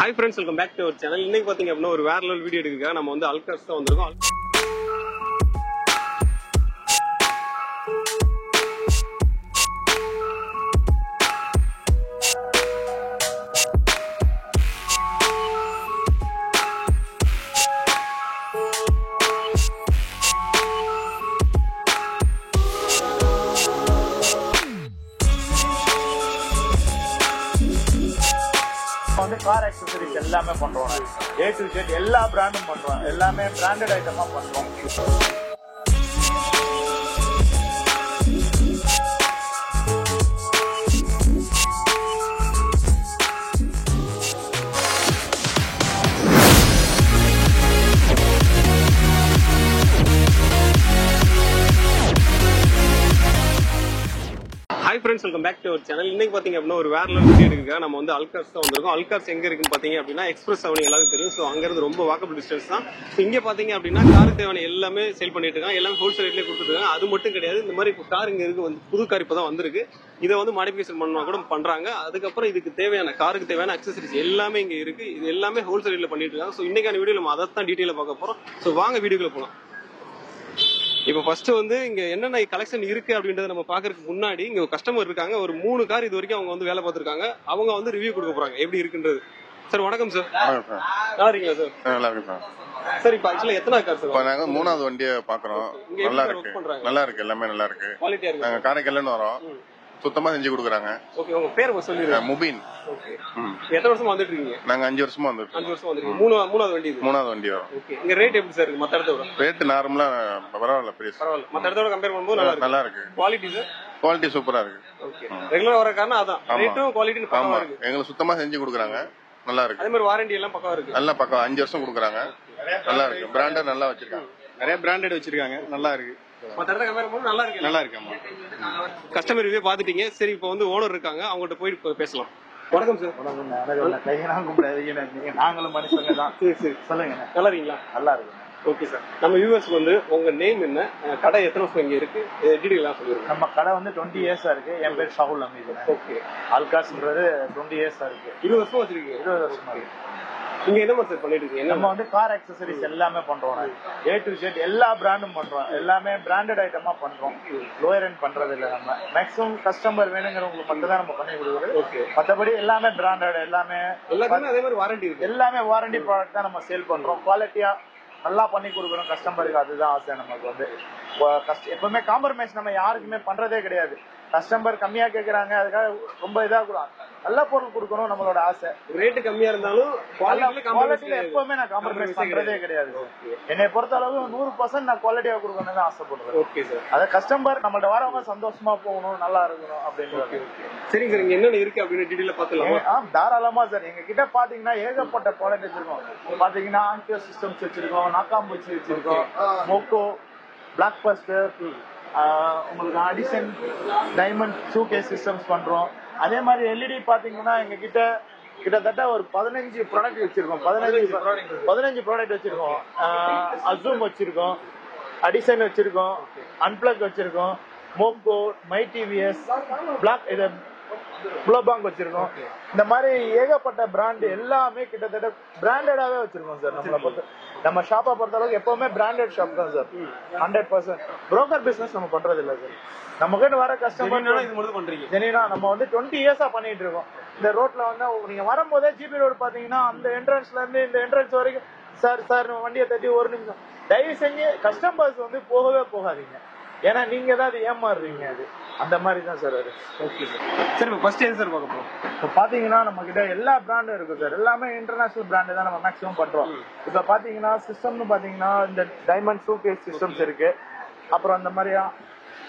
Hi friends, welcome back to our channel. இன்னைக்கு பாத்தீங்க அப்படினா ஒரு வேற லெவல் வீடியோ எடுக்கறதுக்கு நம்ம வந்து அல்கார்ஸ் தான் வந்திருக்கோம். கார் அக்சசரிஸ் எல்லாமே பண்றோம். A to Z எல்லா பிராண்டும் பண்றோம். எல்லாமே பிராண்டட் ஐட்டமா பண்றோம். Hi friends, welcome back to our channel. இன்னைக்கு பாத்தீங்க அப்படினா ஒரு வேற லெவல் வீடியோ எடுக்கறதுக்கு நம்ம வந்து அல்கார்ஸ் தான் வந்திருக்கோம். அல்கார்ஸ் எங்க இருக்குன்னு பாத்தீங்க அப்படினா எக்ஸ்பிரஸ் அவனி எல்லாருக்கும் தெரியும். சோ அங்க இருந்து ரொம்ப வாக்கபிள் டிஸ்டன்ஸ் தான். சோ இங்க பாத்தீங்க அப்படினா காருக்கு தேவையான எல்லாமே சேல் பண்ணிட்டு இருக்காங்க. எல்லாமே ஹோல்சேல் ரேட்லயே கொடுத்துட்டு இருக்காங்க. அது மட்டும் கிடையாது, இந்த மாதிரி கார் இங்க இருக்கு வந்து புது கார் இப்பதான் வந்திருக்கு. இதை வந்து மாடிஃபிகேஷன் பண்ணா கூட பண்றாங்க. அதுக்கப்புறம் இதுக்கு தேவையான காருக்கு தேவையான அக்சசரிஸ் எல்லாமே இங்க இருக்கு. இது எல்லாமே ஹோல்சேல் ரேட்ல பண்ணிட்டு இருக்காங்க. சோ இன்னைக்கான வீடியோ நம்ம அதை தான் டீடைலா பார்க்க போறோம். சோ வாங்க வீடியோக்குள்ள போலாம். இப்போ ஃபர்ஸ்ட் வந்து இங்க என்னென்ன கலெக்ஷன் இருக்கு அப்படின்றத நம்ம பாக்குறதுக்கு முன்னாடி இங்க கஸ்டமர் இருக்காங்க. ஒரு 3 கார் இது வரைக்கும் அவங்க வந்து வேலை பார்த்திருக்காங்க. அவங்க வந்து ரிவ்யூ கொடுக்க போறாங்க எப்படி இருக்குன்றது. சார் வணக்கம் சார். நல்லா இருக்கீங்களா சார்? நல்லா இருக்கு சார். சார் இப்போ ஆக்சுவலா எத்தனை கார் சார்? இப்போ நாங்க 3வது வண்டியை பாக்குறோம். நல்லா இருக்கு, நல்லா இருக்கு, எல்லாமே நல்லா இருக்கு. குவாலிட்டியா இருக்கு. நாங்க காரைக்கால்ல வரோம், சுத்தமா செஞ்சு கொடுக்குறாங்க. ஓகே, உங்க பேர் சொல்லிருங்க. முபீன். ஓகே, எத்தனை வருஷமா வந்துட்டு இருக்கீங்க? நாங்க 5 வருஷமா வந்துட்டு. 5 வருஷமா வந்துருக்கீங்க. மூணாவது வண்டி இது. 3வது வண்டி வரும். ஓகே, இங்க ரேட் எப்படி சார் இருக்கு மத்த இடத்தோட? ரேட் நார்மலா பரவாயில்ல, பெரிய பரவாயில்ல. மத்த இடத்தோட கம்பேர் பண்ணும்போது நல்லா இருக்கு. Quality sir? குவாலிட்டி சூப்பரா இருக்கு. ஓகே, ரெகுலரா வர காரணம் அதான் ரேட்டும் குவாலிட்டியும் பக்கவா இருக்கு. எங்களுக்கு சுத்தமா செஞ்சு கொடுக்குறாங்க, நல்லா இருக்கு. அதே மாதிரி வாரண்டி எல்லாம் பக்கவா இருக்கு. நல்லா பக்கம் 5 வருஷம் கொடுக்குறாங்க, நல்லா இருக்கு. பிராண்டட் நல்லா வச்சிருக்காங்க, நிறைய பிராண்டட் வச்சிருக்காங்க, நல்லா இருக்கு. மத்த இடத்த கம்பேர் பண்ணும்போது நல்லா இருக்கு. நல்லா இருக்கு. ஆமா, கஸ்டமர் ரிவ்யூ பாத்துட்டீங்க. சரி, இப்போ வந்து ஓனர் இருக்காங்க, அவங்கள்ட்ட போய் பேசலாம். வணக்கம் சார். நாங்களும் மனுஷங்க தான். சரி சொல்லுங்க. நல்லா இருக்கீங்களா? நல்லா இருக்கு. Okay sir. நம்ம வியூவர்ஸ்க்கு வந்து உங்க நேம் என்ன, கடை எத்தனை வருஷம் இங்க இருக்கு, டீடைலா சொல்லிருங்க. நம்ம கடை வந்து 20 இயர்ஸா இருக்கு. என் பேர் ஷாகுல் அமீது. ஓகே, அல்கார்ஸ்ன்றது 20 இயர்ஸா இருக்கு. 20 வருஷம் வச்சிருக்கீங்க? 20 வருஷமா இருக்கு. நீங்க என்ன மாதிரி சார் பண்ணிட்டு இருக்கீங்க? நம்ம வந்து கார் அக்சசரிஸ் எல்லாமே பண்றோம். A to Z எல்லா பிராண்டும் பண்றோம். எல்லாமே பிராண்டட் ஐட்டமா பண்றோம். லோயர் எண்ட் பண்றது இல்ல. நம்ம மேக்ஸிமம் கஸ்டமர் வேணுங்கிறவங்களுக்கு மட்டும் தான் நம்ம பண்ணி கொடுக்குறோம். ஓகே, மற்றபடி எல்லாமே பிராண்டட், எல்லாமே அதே மாதிரி வாரண்டி இருக்கு. எல்லாமே வாரண்டி ப்ராடக்ட் தான் நம்ம சேல் பண்றோம். குவாலிட்டியா நல்லா பண்ணி கொடுக்குறோம் கஸ்டமருக்கு. அதுதான் ஆசை நமக்கு. வந்து எப்பவுமே காம்ப்ரமைஸ் நம்ம யாருக்குமே பண்றதே கிடையாது. கஸ்டமர் கம்மியா கேக்குறாங்க, அதுக்காக ரொம்ப இதா கூட நல்ல பொருள் கொடுக்கணும் நம்மளோட ஆசை. ரேட் கம்மியா இருந்தாலும் குவாலிட்டியில எப்பவுமே நான் காம்ப்ரமைஸ் பண்றதே கிடையாது. என்னை பொறுத்த அளவு 100% நான் குவாலிட்டியா கொடுக்கணும் தான் ஆசைப்படுறேன். Okay sir. அத கஸ்டமர் நம்மள்ட்ட வரவங்க சந்தோஷமா போகணும், நல்லா இருக்கணும் அப்படின்னு. சரிங்க சார், இங்க என்னென்ன இருக்கு அப்படின்னு டீடைலா பாத்துலாம். தாராளமா சார். எங்க கிட்ட பாத்தீங்கன்னா ஏகப்பட்ட ப்ராடக்ட் வச்சிருக்கோம். பாத்தீங்கன்னா ஆன்டியர் சிஸ்டம்ஸ் வச்சிருக்கோம், நாக்காம்பூச்சி வச்சிருக்கோம், மோக்கோ, பிளாக் பஸ்டர், உங்களுக்கு அடிஷன் டைமண்ட் ஷூகேஸ் சிஸ்டம்ஸ் பண்றோம். அதே மாதிரி எல்இடி பாத்தீங்கன்னா எங்க கிட்ட கிட்டத்தட்ட ஒரு 15 ப்ராடக்ட் வச்சிருக்கோம். 15 ப்ராடக்ட் வச்சிருக்கோம். அசூம் வச்சிருக்கோம், அடிஷன் வச்சிருக்கோம், அன்பிளக் வச்சிருக்கோம், மோக்கோ, மை டிவிஎஸ், பிளாக் இது புளோபாங் வச்சிருக்கோம். இந்த மாதிரி ஏகப்பட்ட பிராண்ட் எல்லாமே கிட்டத்தட்ட பிராண்டடாவே வச்சிருக்கோம் சார். நம்ம ஷாப்பை பொறுத்த அளவுக்கு எப்பவுமே பிராண்டட் ஷாப் தான் சார். 100% புரோக்கர் பிசினஸ் நம்ம பண்றது இல்ல சார். நம்ம கிட்ட வர கஸ்டமர் இது மட்டும் பண்றீங்க. ஜெனினா நம்ம வந்து 20 இயர்ஸா பண்ணிட்டு இருக்கோம். இந்த ரோட்ல வந்து நீங்க வரும்போதே ஜிபி ரோடு பாத்தீங்கன்னா அந்த என்ட்ரன்ஸ்ல இருந்து இந்த என்ட்ரன்ஸ் வரைக்கும் சார் வண்டியை தட்டி ஒரு நிமிஷம் தயவு செஞ்சு கஸ்டமர்ஸ் வந்து போகவே போகாதீங்க. ஏன்னா நீங்க தான் அது ஏமாறுறீங்க. அது அந்த மாதிரி தான் சார். அது ஓகே சார். சரி, இப்போ ஃபர்ஸ்ட் எது சார் பார்க்க போறோம்? இப்போ பாத்தீங்கன்னா நம்ம கிட்ட எல்லா பிராண்டும் இருக்கு சார். எல்லாமே இன்டர்நேஷனல் பிராண்டு தான் நம்ம மேக்ஸிமம் பண்றோம். இப்போ பாத்தீங்கன்னா சிஸ்டம்னு பாத்தீங்கன்னா இந்த டைமண்ட் ஷூகேஸ் சிஸ்டம்ஸ் இருக்கு. அப்புறம் அந்த மாதிரி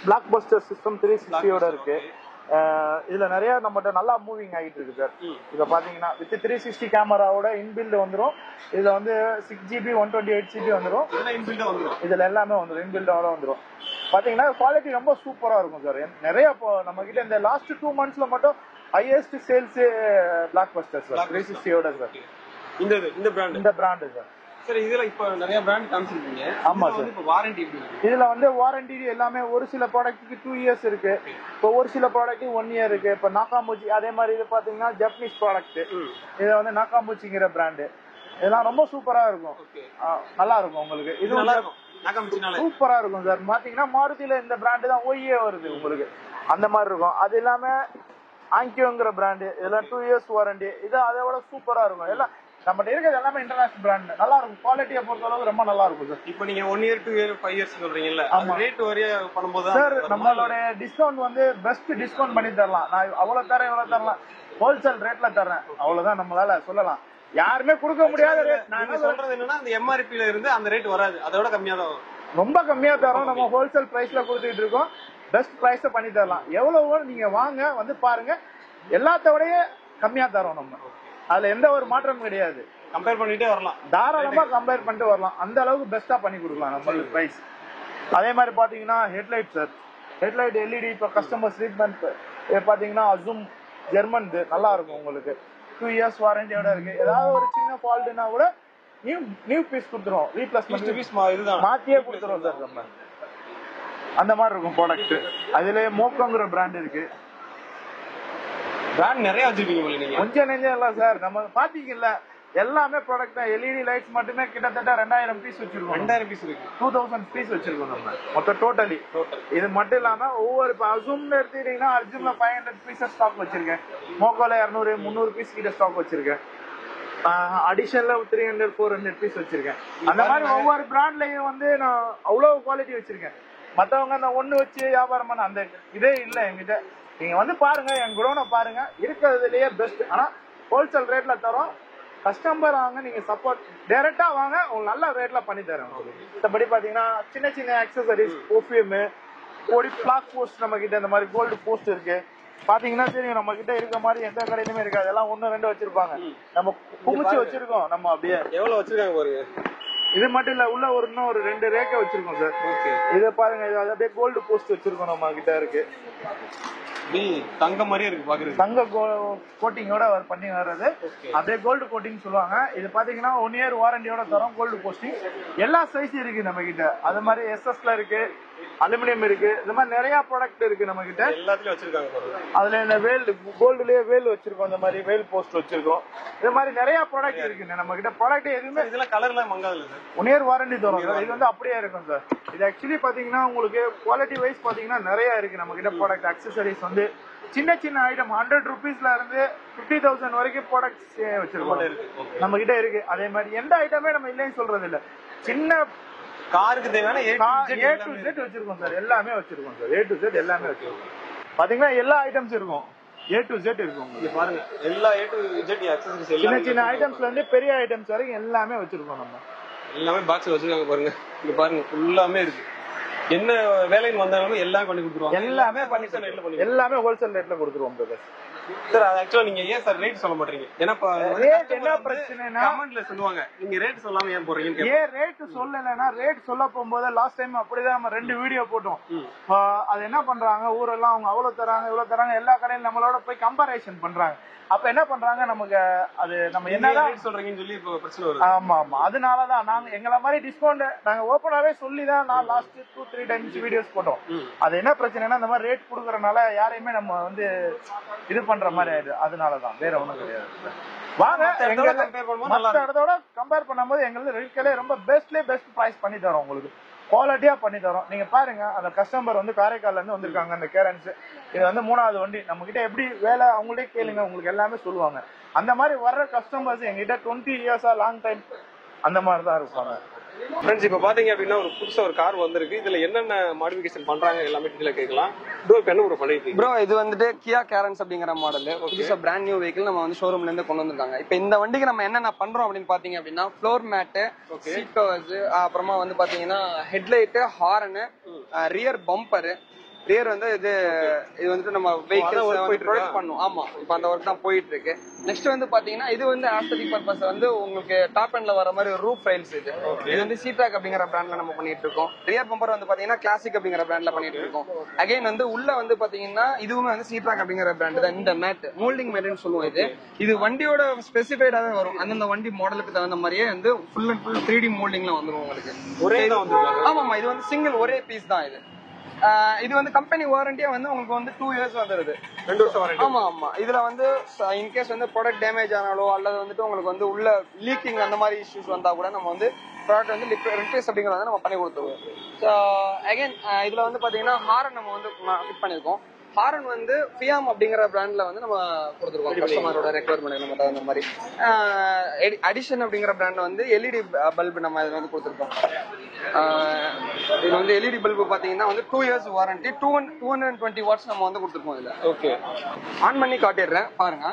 பிளாக் பஸ்டர் சிஸ்டம் 360 இருக்கு. இதுல நிறைய நம்மகிட்ட நல்லா மூவிங் ஆகிட்டு இருக்கு சார். இத பாத்தீங்கன்னா வித் 360 கேமராவோட இன்பில்ட் வந்துடும். இதுல வந்து 6GB 128GB வந்துடும். இதுல எல்லாமே வந்துடும், இன்பில்டோட வந்துடும். பாத்தீங்கன்னா குவாலிட்டி ரொம்ப சூப்பரா இருக்கும் சார். நிறைய நம்ம கிட்ட இந்த லாஸ்ட் 2 monthsல மட்டும் highest sales blockbuster sir 360ஓட சார். இந்த பிராண்ட் சார். சரி, இதுல இப்ப நிறைய பிராண்ட் காமிச்சிருக்கீங்க. ஆமா சார். இப்ப வாரண்டி எப்படி இருக்கு? இதுல வந்து வாரண்டி எல்லாமே ஒரு சில ப்ராடக்ட்டுக்கு 2 இயர்ஸ் இருக்கு. இப்போ ஒரு சில ப்ராடக்ட் 1 இயர் இருக்கு. இப்போ நாக்காம்பூச்சி அதே மாதிரி இது பாத்தீங்கன்னா ஜப்பனீஸ் ப்ராடக்ட். இது வந்து நாக்காம்பூச்சிங்கிற பிராண்டு. இதெல்லாம் ரொம்ப சூப்பரா இருக்கும். நல்லா இருக்கும் உங்களுக்கு. இது நல்லா இருக்கும். சூப்பரா இருக்கும் சார். பாத்தீங்கன்னா மாருதியில இந்த பிராண்டு தான் OE வருது உங்களுக்கு. அந்த மாதிரி இருக்கும். அது இல்லாம ஆங்கியோங்கிற பிராண்டு. இதெல்லாம் 2 இயர்ஸ் வாரண்டி. இது அதை விட சூப்பரா இருக்கும். எல்லாம் நம்ம இருக்கிறது எல்லாமே இன்டர்நேஷனல் பிராண்ட். நல்லா இருக்கும். குவாலிட்டியை பொறுத்த அளவுக்கு ரொம்ப நல்லா இருக்கும் சார். இப்போ நீங்க 1 இயர் 2 இயர் 5 இயர்ஸ் சொல்றீங்கல்ல, ரேட் வரைய பண்ணும்போது சார் நம்மளோட டிஸ்கவுண்ட் வந்து பெஸ்ட் டிஸ்கவுண்ட் பண்ணி தரலாம். நான் அவ்வளவு தரேன் இவ்வளவு தரலாம், ஹோல்சேல் ரேட்ல தரேன். அவ்வளவுதான் நம்மளால சொல்லலாம். யாருமே கொடுக்க முடியாத ரேட். நான் சொல்றது என்னன்னா அந்த MRP-ல இருந்து அந்த ரேட் வராது, அதோட கம்மியா தான் வரும். ரொம்ப கம்மியா தரோம். நம்ம ஹோல்சேல் பிரைஸ்ல கொடுத்துட்டு இருக்கோம். பெஸ்ட் பிரைஸ் பண்ணி தரலாம். எவ்வளவு நீங்க வாங்க வந்து பாருங்க. எல்லாத்தோடய கம்மியா தரோம் நம்ம. அதுல எந்த ஒரு மாற்றமும் கிடையாது. கம்பேர் பண்ணிட்டே வரலாம், தாராளமா கம்பேர் பண்ணிட்டு வரலாம். அந்த அளவுக்கு பெஸ்டா பண்ணி கொடுக்கலாம் நம்மளுக்கு பிரைஸ். அதே மாதிரி பாத்தீங்கன்னா ஹெட்லைட் சார். ஹெட்லைட் LED இப்போ கஸ்டமர் ட்ரீட்மெண்ட் பாத்தீங்கன்னா அசூம் ஜெர்மன் நல்லா இருக்கும் உங்களுக்கு. 2 இயர்ஸ் வாரண்டியோட இருக்கு. ஏதாவது ஒரு சின்ன ஃபால்ட்னா கூட நியூ பீஸ் கொடுத்துருவோம். ரீப்ளேஸ்மெண்ட் இதுதான் மாத்தியே கொடுத்துருவோம் சார் நம்ம. அந்த மாதிரி இருக்கும் ப்ராடக்ட். அதுல மோக்கோங்கிற பிராண்ட் இருக்கு. பிராண்ட் நிறைய வச்சிருக்கீங்க நீங்க. கொஞ்சம் நெஞ்சம் இல்ல சார். நம்ம பாத்தீங்கல்ல எல்லாமே ப்ராடக்ட் தான். LED லைட்ஸ் மட்டுமே கிட்டத்தட்ட 2000 பீஸ் வச்சிருக்கோம். 2000 பீஸ் இருக்கு. 2000 பீஸ் வச்சிருக்கோம் நம்ம மொத்தம் டோட்டலி. இது மட்டும் இல்லாம ஒவ்வொரு அசூம்ல எடுத்துக்கிட்டீங்கன்னா அர்ஜுன்ல 500 பீசஸ் ஸ்டாக் வச்சிருக்கேன். மோக்கோல 200 300 பீஸ் கிட்ட ஸ்டாக் வச்சிருக்கேன். அடிஷனலா 300 400 பீஸ் வச்சிருக்கேன். அந்த மாதிரி ஒவ்வொரு பிராண்ட்லயும் வந்து நான் அவ்வளவு குவாலிட்டி வச்சிருக்கேன். மத்தவங்க அந்த ஒண்ணு வச்சு வியாபாரம் பண்ண அந்த இதே இல்ல என்கிட்ட. நீங்க வந்து பாருங்க, என் குடோனை பாருங்க, இருக்கிறதுலயே பெஸ்ட். ஆனா ஹோல்சேல் ரேட்ல தரோம். கஸ்டமர் வாங்க, நீங்க சப்போர்ட் டைரக்டா வாங்க, உங்களுக்கு நல்ல ரேட்ல பண்ணி தரேன். மற்றபடி பாத்தீங்கன்னா சின்ன சின்ன அக்சசரிஸ், பெர்ஃப்யூம், ஒரு பிளாக் போஸ்ட் நம்ம கிட்ட இந்த மாதிரி கோல்டு போஸ்ட் இருக்கு. பாத்தீங்கன்னா தெரியும் நம்ம கிட்ட இருக்க மாதிரி எந்த கடையிலுமே இருக்காது. எல்லாம் 1 2 வச்சிருப்பாங்க. நம்ம குமிச்சு வச்சிருக்கோம். நம்ம அப்படியே எவ்வளவு வச்சிருக்காங்க பாருங்க. இது மட்டும் இல்ல, உள்ள இன்னும் ஒரு 2 ரேக்கை வச்சிருக்கோம் சார். இத பாருங்க, இது அப்படியே கோல்டு போஸ்ட் வச்சிருக்கோம் நம்ம கிட்ட இருக்கு. தங்க மாதிரியே இருக்கு பாக்குறது. தங்க கோட்டிங்கோட பண்ணி வர்றது. அப்படியே கோல்டு கோட்டிங் சொல்லுவாங்க. இது பாத்தீங்கன்னா 1 இயர் வாரண்டியோட தரோம். கோல்டு போஸ்டிங் எல்லா சைஸ் இருக்கு நம்ம கிட்ட. அது மாதிரி SS-ல இருக்கு, அலுமினியம் இருக்கு. இந்த மாதிரி நிறைய ப்ராடக்ட் இருக்கு நம்ம கிட்ட. எல்லாத்துலயும் வச்சிருக்காங்க. அதுல இந்த வேல் கோல்டுலயே வேல் வச்சிருக்கோம். இந்த மாதிரி வேல் போஸ்ட் வச்சிருக்கோம். இது மாதிரி நிறைய ப்ராடக்ட் இருக்கு நம்ம கிட்ட. ப்ராடக்ட் எதுவுமே இதெல்லாம் கலர்ல மங்காதுல சார். 1 இயர் வாரண்டி தரோம். இது வந்து அப்படியே இருக்கும் சார். இது ஆக்சுவலி பாத்தீங்கன்னா உங்களுக்கு குவாலிட்டி வைஸ் பாத்தீங்கன்னா நிறைய இருக்கு நம்ம கிட்ட. ப்ராடக்ட் அக்சசரிஸ் வந்து சின்ன சின்ன ஐட்டம் 100 ரூபீஸ்ல இருந்து 50,000 வரைக்கும் ப்ராடக்ட்ஸ் வச்சிருக்கோம் நம்ம கிட்ட இருக்கு. அதே மாதிரி எந்த ஐட்டமே நம்ம இல்லைன்னு சொல்றது இல்ல. சின்ன காருக்கு தேவையான A to Z வச்சிருக்கோம் சார். எல்லாமே வச்சிருக்கோம் சார். A to Z எல்லாமே வச்சிருக்கோம். பாத்தீங்கன்னா எல்லா ஐட்டம்ஸ் இருக்கும். A to Z இருக்கும். இங்க பாருங்க, எல்லா A to Z அக்சசரிஸ் சின்ன சின்ன ஐட்டம்ஸ்ல இருந்து பெரிய ஐட்டம்ஸ் வரைக்கும் எல்லாமே வச்சிருக்கோம் நம்ம. எல்லாமே பாக்ஸ் வச்சிருக்காங்க பாருங்க. இங்க பாருங்க ஃபுல்லாமே இருக்கு. என்ன வேலைன்னு வந்தாலும் எல்லாம் பண்ணி கொடுத்துருவாங்க. எல்லாமே எல்லாமே ஹோல்சேல் ரேட்ல கொடுத்துருவோம் பிரதர். சார் ஆக்சுவலா நீங்க ஏன் சார் ரேட் சொல்ல மாட்டீங்க? ஏன்னா ரேட் என்ன பிரச்சனைனா கமெண்ட்ல சொல்லுவாங்க, நீங்க ரேட் சொல்லாம ஏன் போறீங்க? ஏன் ரேட் சொல்லலைன்னா, ரேட் சொல்ல போகும்போது லாஸ்ட் டைம் அப்படிதான் நம்ம 2 வீடியோ போட்டோம். அது என்ன பண்றாங்க, ஊரெல்லாம் அவங்க அவ்வளவு தராங்க இவ்வளவு தராங்க, எல்லா கடையிலும் நம்மளோட போய் கம்பேரிசன் பண்றாங்க. அப்ப என்ன பண்றாங்க, நமக்கு அது நம்ம என்னதான் ரேட் சொல்றீங்கன்னு சொல்லி இப்போ பிரச்சனை வருது. ஆமா ஆமா, அதனாலதான் நாங்க எங்களை மாதிரி டிஸ்கவுண்ட் நாங்க ஓப்பனாவே சொல்லிதான் நான் லாஸ்ட் 2-3 டைம்ஸ் வீடியோஸ் போட்டோம். அது என்ன பிரச்சனைனா, இந்த மாதிரி ரேட் கொடுக்கறதுனால யாரையுமே நம்ம வந்து இது பண்ற மாதிரி ஆயிடுது. அதனாலதான், வேற ஒண்ணும் கிடையாது. வாங்க, மற்ற இடத்தோட கம்பேர் பண்ணும்போது எங்களுக்கு ரேட்களே ரொம்ப பெஸ்ட் பிரைஸ் பண்ணி தரோம். உங்களுக்கு குவாலிட்டியா பண்ணி தரோம். நீங்க பாருங்க, அந்த கஸ்டமர் வந்து காரைக்கால்ல இருந்து வந்திருக்காங்க. அந்த கேரன்ஸ் இது வந்து 3வது வண்டி. நம்ம கிட்ட எப்படி வேலை அவங்களே கேளுங்க, உங்களுக்கு எல்லாமே சொல்லுவாங்க. அந்த மாதிரி வர்ற கஸ்டமர்ஸ் எங்ககிட்ட 20 இயர்ஸா லாங் டைம் அந்த மாதிரி தான் இருப்பாங்க. ஃப்ரெண்ட்ஸ், இப்போ பாத்தீங்க அப்படின்னா ஒரு புதுசா ஒரு கார் வந்திருக்கு. இதுல என்னென்ன மாடிஃபிகேஷன் பண்றாங்க எல்லாமே டீடைலா கேட்கலாம். ப்ரோ, இப்போ என்ன ப்ரோ பண்ணிருக்கீங்க? ப்ரோ, இது வந்துட்டு கியா கேரன்ஸ் அப்படிங்கிற மாடல். புதுசா பிராண்ட் நியூ வெஹிக்கிள் நம்ம வந்து ஷோரூம்ல இருந்து கொண்டு வந்திருக்காங்க. இப்போ இந்த வண்டிக்கு நம்ம என்னென்ன பண்றோம் அப்படின்னு பாத்தீங்க அப்படின்னா, ஃப்ளோர் மேட்டு, சீட் கவர்ஸ், அப்புறமா வந்து பாத்தீங்கன்னா headlight, horn, rear bumper, rear வந்து இது வந்துட்டு நம்ம வெஹிக்கிள்ஸ் ப்ரொடக்ட் பண்ணும். ஆமா, இப்போ அந்த ஒர்க் தான் போயிட்டு இருக்கு. நெக்ஸ்ட் வந்து பாத்தீங்கன்னா இது வந்து ஆஸ்தட்டிக் பர்பஸ் வந்து உங்களுக்கு டாப் எண்ட்ல வர மாதிரி ரூப் ரைல்ஸ். இது வந்து சீட்ராக் அப்படிங்கிற பிராண்ட்ல நம்ம பண்ணிட்டு இருக்கோம். ரியர் பம்பர் வந்து பாத்தீங்கன்னா கிளாசிக் அப்படிங்கிற பிராண்ட்ல பண்ணிட்டு இருக்கோம். அகைன் வந்து உள்ள வந்து பாத்தீங்கன்னா இதுவுமே வந்து சீட்ராக் அப்படிங்கிற பிராண்ட் தான். இந்த மேட் மோல்டிங் மேட்னு சொல்லுவோம். இது வண்டியோட ஸ்பெசிஃபைடாவே வரும். அந்தந்த வண்டி மாடலுக்கு தகுந்த மாதிரியே வந்து ஃபுல் அண்ட் ஃபுல் 3D மோல்டிங்ல வந்துரும் உங்களுக்கு. ஆமாமா, இது வந்து சிங்கிள் ஒரே பீஸ் தான். இது வந்து கம்பெனி வாரண்டியா வந்து உங்களுக்கு வந்து 2 இயர்ஸ் வந்துருது. 2 வருஷம் வாரண்டி. ஆமா. இதுல வந்து இன்கேஸ் வந்து ப்ராடக்ட் டேமேஜ் ஆனாலோ அல்லது வந்துட்டு உங்களுக்கு வந்து உள்ள லீக்கிங் அந்த மாதிரி இஷ்யூஸ் வந்தா கூட நம்ம வந்து ப்ராடக்ட் வந்து ரிப்ளேஸ் அப்படிங்கறத நம்ம பண்ணி கொடுத்துருவோம். ஸோ அகைன் இதுல வந்து பாத்தீங்கன்னா ஹாரன் நம்ம வந்து ஃபிட் பண்ணிருக்கோம். ஹாரன் வந்து ஃபியாம் அப்படிங்கிற பிராண்ட்ல வந்து நம்ம கொடுத்துருக்கோம். கஸ்டமரோட ரெக்வயர்மெண்ட் நம்ம தகுந்த மாதிரி. அடிஷன் அப்படிங்கிற பிராண்ட்ல வந்து எல்இடி பல்பு நம்ம இதுல வந்து கொடுத்துருக்கோம். இது வந்து எல்இடி பல்பு பாத்தீங்கன்னா வந்து 2 இயர்ஸ் வாரண்டி, 220 வாட்ஸ் நம்ம வந்து கொடுத்துருக்கோம் இதுல. ஓகே, ஆன் பண்ணி காட்டிடுறேன் பாருங்க.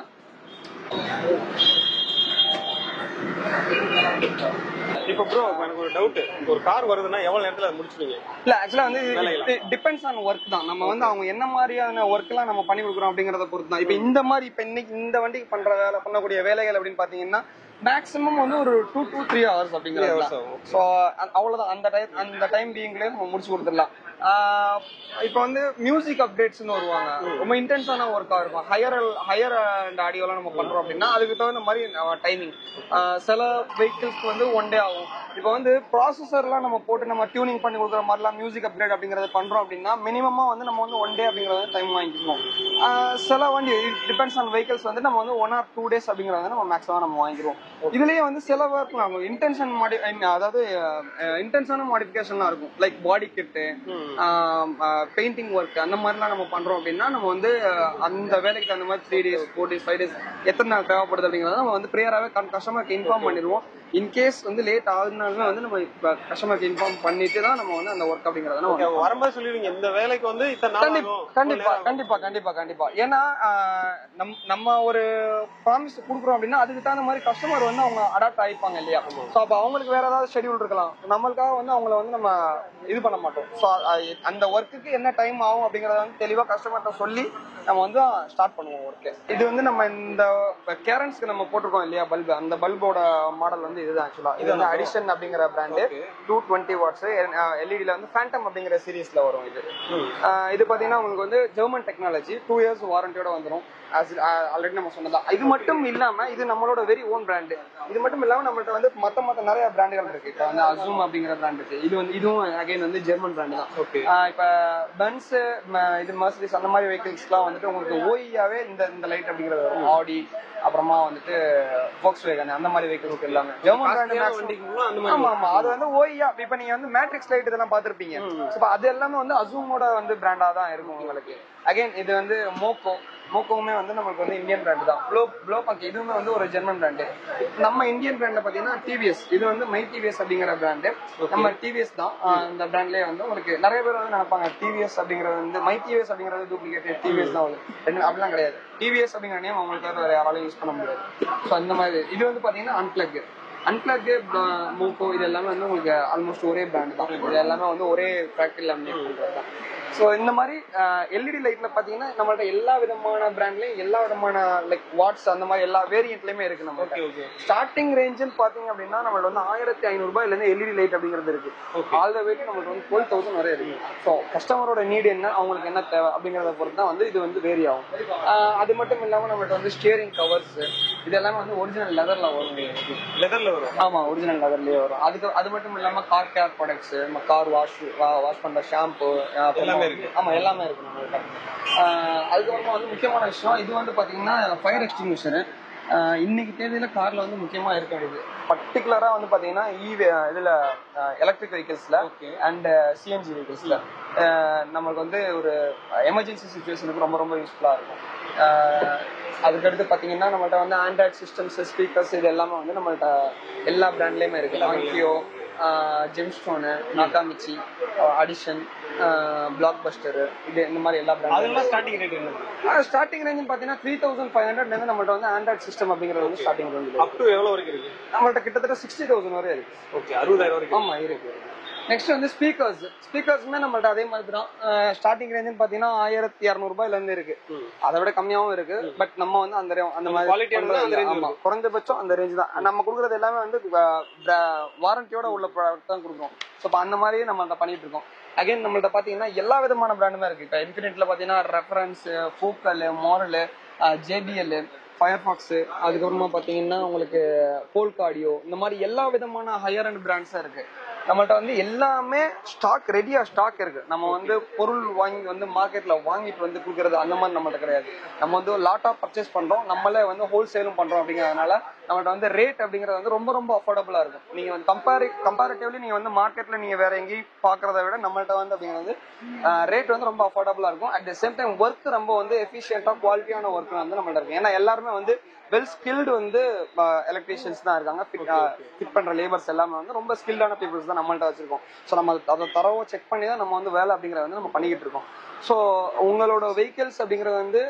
இப்போ ப்ரோ எனக்கு ஒரு டவுட், ஒரு கார் வருதுன்னா எவ்வளவு நேரத்துல அதை முடிச்சுவீங்க? இல்ல ஆக்சுவலா வந்து டிபெண்ட்ஸ் ஆன் ஒர்க் தான். நம்ம வந்து அவங்க என்ன மாதிரியான ஒர்க் எல்லாம் நம்ம பண்ணி கொடுக்குறோம் அப்படிங்கறத பொறுத்து தான். இப்ப இந்த மாதிரி இப்ப இன்னைக்கு இந்த வண்டிக்கு பண்ணக்கூடிய வேலைகள் அப்படின்னு பாத்தீங்கன்னா மேக்ஸிமம் வந்து ஒரு 2 to 3 hours அப்படிங்கிறது. ஸோ அவ்வளவுதான். அந்த டைம் பீயிங்லேயே நம்ம முடிச்சு கொடுத்துடலாம். இப்போ வந்து மியூசிக் அப்டேட்ஸ்னு வருவாங்க, ரொம்ப இன்டென்ஸான ஒர்க்கா இருக்கும். ஹையர் அண்ட் ஆடியோலாம் நம்ம பண்றோம் அப்படின்னா அதுக்கு தகுந்த மாதிரி டைமிங். சில வெஹிக்கிள்ஸ்க்கு வந்து 1 day ஆகும். இப்போ வந்து ப்ராசஸர்லாம் நம்ம போட்டு நம்ம டியூனிங் பண்ணி கொடுக்குற மாதிரிலாம் மியூசிக் அப்டேட் அப்படிங்கறது பண்றோம் அப்படின்னா மினிமமா வந்து நம்ம வந்து 1 day அப்படிங்கறது டைம் வாங்கிக்கணும். சில வண்டி டிபெண்ட்ஸ் ஆன் வெஹிக்கிள்ஸ் வந்து நம்ம வந்து 1 or 2 days அப்படிங்கறத நம்ம மேக்ஸிமம் நம்ம வாங்கிடுவோம். இதுலயே வந்து சில ஒர்க் நாங்கள் அதாவது இன்டென்ஷனான மாடிஃபிகேஷன்லாம் இருக்கும். லைக் பாடி கிட்டு, பெயிண்டிங் ஒர்க் அந்த மாதிரிலாம் நம்ம பண்றோம் அப்படின்னா நம்ம வந்து அந்த வேலைக்கு அந்த மாதிரி 3 days 4 days 5 days எத்தனை நாள் தேவைப்படுது அப்படிங்கறத நம்ம வந்து ப்ரியராகவே கஸ்டமருக்கு இன்ஃபார்ம் பண்ணிடுவோம். இன்கேஸ் வந்து லேட் ஆகுதுனாலுமே வந்து நம்ம கஸ்டமருக்கு இன்ஃபார்ம் பண்ணிட்டு தான் நம்ம வந்து அந்த ஒர்க் அப்படிங்கறத வரும்போது சொல்லிடுவீங்க இந்த வேலைக்கு வந்து கண்டிப்பா. ஏன்னா நம்ம ஒரு ப்ராமிஸ் கொடுக்குறோம் அப்படின்னா அதுக்கு தகுந்த மாதிரி கஸ்டமர் வந்து அவங்க அடாப்ட் ஆயிப்பாங்க இல்லையா. ஸோ அப்போ அவங்களுக்கு வேற ஏதாவது ஷெட்யூல் இருக்கலாம், நம்மளுக்காக வந்து அவங்கள வந்து நம்ம இது பண்ண மாட்டோம். ஸோ அந்த ஒர்க்குக்கு என்ன டைம் ஆகும் அப்படிங்கறத வந்து தெளிவா கஸ்டமர்கிட்ட சொல்லி நம்ம வந்து ஸ்டார்ட் பண்ணுவோம் ஒர்க்கு. இது வந்து நம்ம இந்த கேரன்ஸ்க்கு நம்ம போட்டிருக்கோம் இல்லையா பல்பு, அந்த பல்போட மாடல் வந்து இதுதான். ஆக்சுவலா இது வந்து அடிஷன் அப்படிங்கிற பிராண்டு 220 வாட்ஸ் எல்இடில வந்து ஃபேண்டம் அப்படிங்கிற சீரீஸ்ல வரும். இது பாத்தீங்கன்னா உங்களுக்கு வந்து ஜெர்மன் டெக்னாலஜி, 2 இயர்ஸ் வாரண்டியோட வந்துடும். ஆல்ரெடி நம்ம சொன்னதான். இது மட்டும் இல்லாம இது நம்மளோட வெரி ஓன் பிராண்டு. இது மட்டும் இல்லாம நம்மள்ட்ட வந்து மத்த நிறைய பிராண்டுகள் இருக்கு. இப்போ வந்து அசூம் அப்படிங்கிற பிராண்ட் இருக்கு. இதுவும் அகைன் வந்து ஜெர்மன் பிராண்டு தான். இப்ப பென்ஸ், இது மெர்சிடிஸ் அந்த மாதிரி வெஹிக்கிள்ஸ்லாம் வந்துட்டு உங்களுக்கு ஓஇயாவே இந்த லைட் அப்படிங்கிறது வரும். ஆடி, அப்புறமா வந்துட்டு Volkswagen அந்த மாதிரி வெஹிக்கிள்ஸ் எல்லாமே ஜெர்மன் பிராண்ட். ஆமா, அது வந்து ஓஇயா. இப்ப நீங்க வந்து மேட்ரிக்ஸ் லைட் இதெல்லாம் பாத்திருப்பீங்க. அது எல்லாமே வந்து அசூமோட வந்து பிராண்டா தான் இருக்கும் உங்களுக்கு. அகைன் இது வந்து மோக்கோவுமே வந்து நமக்கு வந்து இந்தியன் பிராண்ட் தான். ப்ளோபங்க் இதுவுமே வந்து ஒரு ஜெர்மன் பிராண்டு. நம்ம இந்தியன் பிராண்ட்ல பாத்தீங்கன்னா டிவிஎஸ், இது வந்து மை டிவிஎஸ் அப்படிங்கிற பிராண்டு. நம்ம டிவிஎஸ் தான். இந்த பிராண்ட்லயே வந்து உங்களுக்கு நிறைய பேர் வந்து நினைப்பாங்க டிவிஎஸ் அப்படிங்கிறது வந்து மை டிவிஎஸ் அப்படிங்கிறது டூப்ளிகேட் டிவிஎஸ் தான் வந்து. அப்படிலாம் கிடையாது. டிவிஎஸ் அப்படிங்கிற நேம் அவங்களுக்கு வேற யாராலையும் யூஸ் பண்ண முடியாது. ஸோ அந்த மாதிரி இது வந்து பாத்தீங்கன்னா அன்பிளக், மூக்கோ இது எல்லாமே வந்து உங்களுக்கு ஆல்மோஸ்ட் ஒரே பிராண்ட் தான். இது எல்லாமே வந்து ஒரே ஃபேக்டரியில மேக் பண்றது தான். ஸோ இந்த மாதிரி எல்இடி லைட்ல பாத்தீங்கன்னா நம்மள்ட்ட எல்லா விதமான பிராண்ட்லயும் எல்லா விதமான லைக் வாட்ஸ் அந்த மாதிரி எல்லா வேரியன்ட்லயுமே இருக்கு. நம்ம ஸ்டார்டிங் ரேஞ்சுன்னு பாத்தீங்க அப்படின்னா நம்மள்ட்ட வந்து 1500 ரூபாயில இருந்து எல்இடி லைட் அப்படிங்கிறது இருக்கு. ஆல் த வேட்டு நம்மளுக்கு வந்து 12,000 வரை இருக்கு. ஸோ கஸ்டமரோட நீடு என்ன, அவங்களுக்கு என்ன தேவை அப்படிங்கறத பொறுத்து தான் வந்து இது வந்து வேரி ஆகும். அது மட்டும் இல்லாம நம்மள்ட்ட வந்து ஸ்டியரிங் கவர்ஸ் இது எல்லாமே வந்து ஒரிஜினல் லெதர்ல வரும். ஆமா, ஒரிஜினல் லெதர்லயே வரும். அது மட்டும் இல்லாம கார் கேர் ப்ராடக்ட்ஸ், நம்ம கார் வாஷ் பண்ற ஷாம்பு இருக்கு. ஆமா, எல்லாமே இருக்கு நம்மகிட்ட. அதுக்கப்புறமா வந்து முக்கியமான விஷயம் இது வந்து பாத்தீங்கன்னா ஃபயர் எக்ஸ்டிங்விஷர். இன்னைக்கு தேதியில கார்ல வந்து முக்கியமா இருக்க வேண்டியது. பர்டிகுலரா வந்து பாத்தீங்கன்னா இதுல எலக்ட்ரிக் வெஹிக்கிள்ஸ்ல அண்ட் சிஎன்ஜி வெஹிக்கிள்ஸ்ல நமக்கு வந்து ஒரு எமர்ஜென்சி சிச்சுவேஷனுக்கு ரொம்ப ரொம்ப யூஸ்ஃபுல்லா இருக்கும். அதுக்கடுத்து பாத்தீங்கன்னா நம்மள்ட்ட வந்து ஆண்ட்ராய்ட் சிஸ்டம்ஸ், ஸ்பீக்கர்ஸ் இது எல்லாமே வந்து நம்மள்ட்ட எல்லா பிராண்ட்லயுமே இருக்கு. ஆங்கியோ, ஜெம்ஸ்டோனு, நாகாமிச்சி, அடிஷன், பிளாக் பஸ்டர் இது இந்த மாதிரி எல்லா பிராண்ட். ஸ்டார்டிங் ரேஞ்ச் பாத்தீங்கன்னா 3500 இருந்து நம்மள்ட்ட வந்து ஆண்ட்ராய்ட் சிஸ்டம் அப்படிங்கிறது வந்து ஸ்டார்டிங் ரேஞ்ச். அப் டு எவ்வளவு வரைக்கும் இருக்கு? நம்மள்ட்ட கிட்டத்தட்ட 60,000 வரை இருக்கு. ஓகே, 60,000 வரைக்கும். ஆமா இருக்கு. நெக்ஸ்ட் வந்து ஸ்பீக்கர்ஸ்மே நம்மள்ட்ட அதே மாதிரி தான். ஸ்டார்டிங் ரேஞ்சுன்னு பாத்தீங்கன்னா 1200 இருந்து இருக்கு, அதை விட கம்மியாவும் இருக்கு. பட் நம்ம வந்து அந்த மாதிரி குறைஞ்சபட்சம் அந்த ரேஞ்ச் தான் நம்ம கொடுக்குறது. எல்லாமே வந்து வாரண்டியோட உள்ள ப்ராடக்ட் தான் கொடுக்குறோம். ஸோ இப்போ அந்த மாதிரியே நம்ம அதை பண்ணிட்டு இருக்கோம். அகைன் நம்மள்ட்ட பாத்தீங்கன்னா எல்லா விதமான பிராண்டுமே இருக்கு. இப்போ இன்ஃபினிட்ல பாத்தீங்கன்னா reference, focal, moral, JBL, Firefox, அதுக்கப்புறமா பாத்தீங்கன்னா உங்களுக்கு போல்கா ஆடியோ, இந்த மாதிரி எல்லா விதமான ஹையர் அண்ட் பிராண்ட்ஸா இருக்கு. நம்மள்ட்ட வந்து எல்லாமே ரெடியா ஸ்டாக் இருக்கு. நம்ம வந்து பொருள் வாங்கி வந்து மார்க்கெட்ல வாங்கிட்டு வந்து கொடுக்கறது அந்த மாதிரி நம்மள்ட்ட கிடையாது. நம்ம வந்து லாட்டா பர்ச்சேஸ் பண்றோம், நம்மளே வந்து ஹோல்சேலும் பண்றோம். அப்படிங்கறதுனால நம்மள்ட்ட வந்து ரேட் அப்படிங்கறது வந்து ரொம்ப ரொம்ப அஃபோர்டபுளா இருக்கும். நீங்க வந்து கம்பேரிட்டிவ்லி நீங்க வந்து மார்க்கெட்ல நீங்க வேற எங்கேயும் பாக்குறத விட நம்மள்ட்ட வந்து அப்படிங்கிறது ரேட் வந்து ரொம்ப அஃபோர்டபுளா இருக்கும். At the same time work ரொம்ப வந்து எஃபிஷியன்டா குவாலிட்டியான ஒர்க் வந்து நம்மள்ட்ட இருக்கு. ஏன்னா எல்லாருமே வந்து வெல் ஸ்கில்டு வந்து எலக்ட்ரீஷியன்ஸ் தான் இருக்காங்க. ஃபிட் பண்ற லேபர்ஸ் எல்லாமே வந்து ரொம்ப ஸ்கில்டான பீப்புள்ஸ் தான் நம்மள்ட்ட வச்சிருக்கோம். ஸோ நம்ம அதை தரவோ செக் பண்ணி தான் நம்ம வந்து வேலை அப்படிங்கறத வந்து நம்ம பண்ணிக்கிட்டு இருக்கோம். ஸோ உங்களோட வெஹிக்கிள்ஸ் அப்படிங்கறது வந்து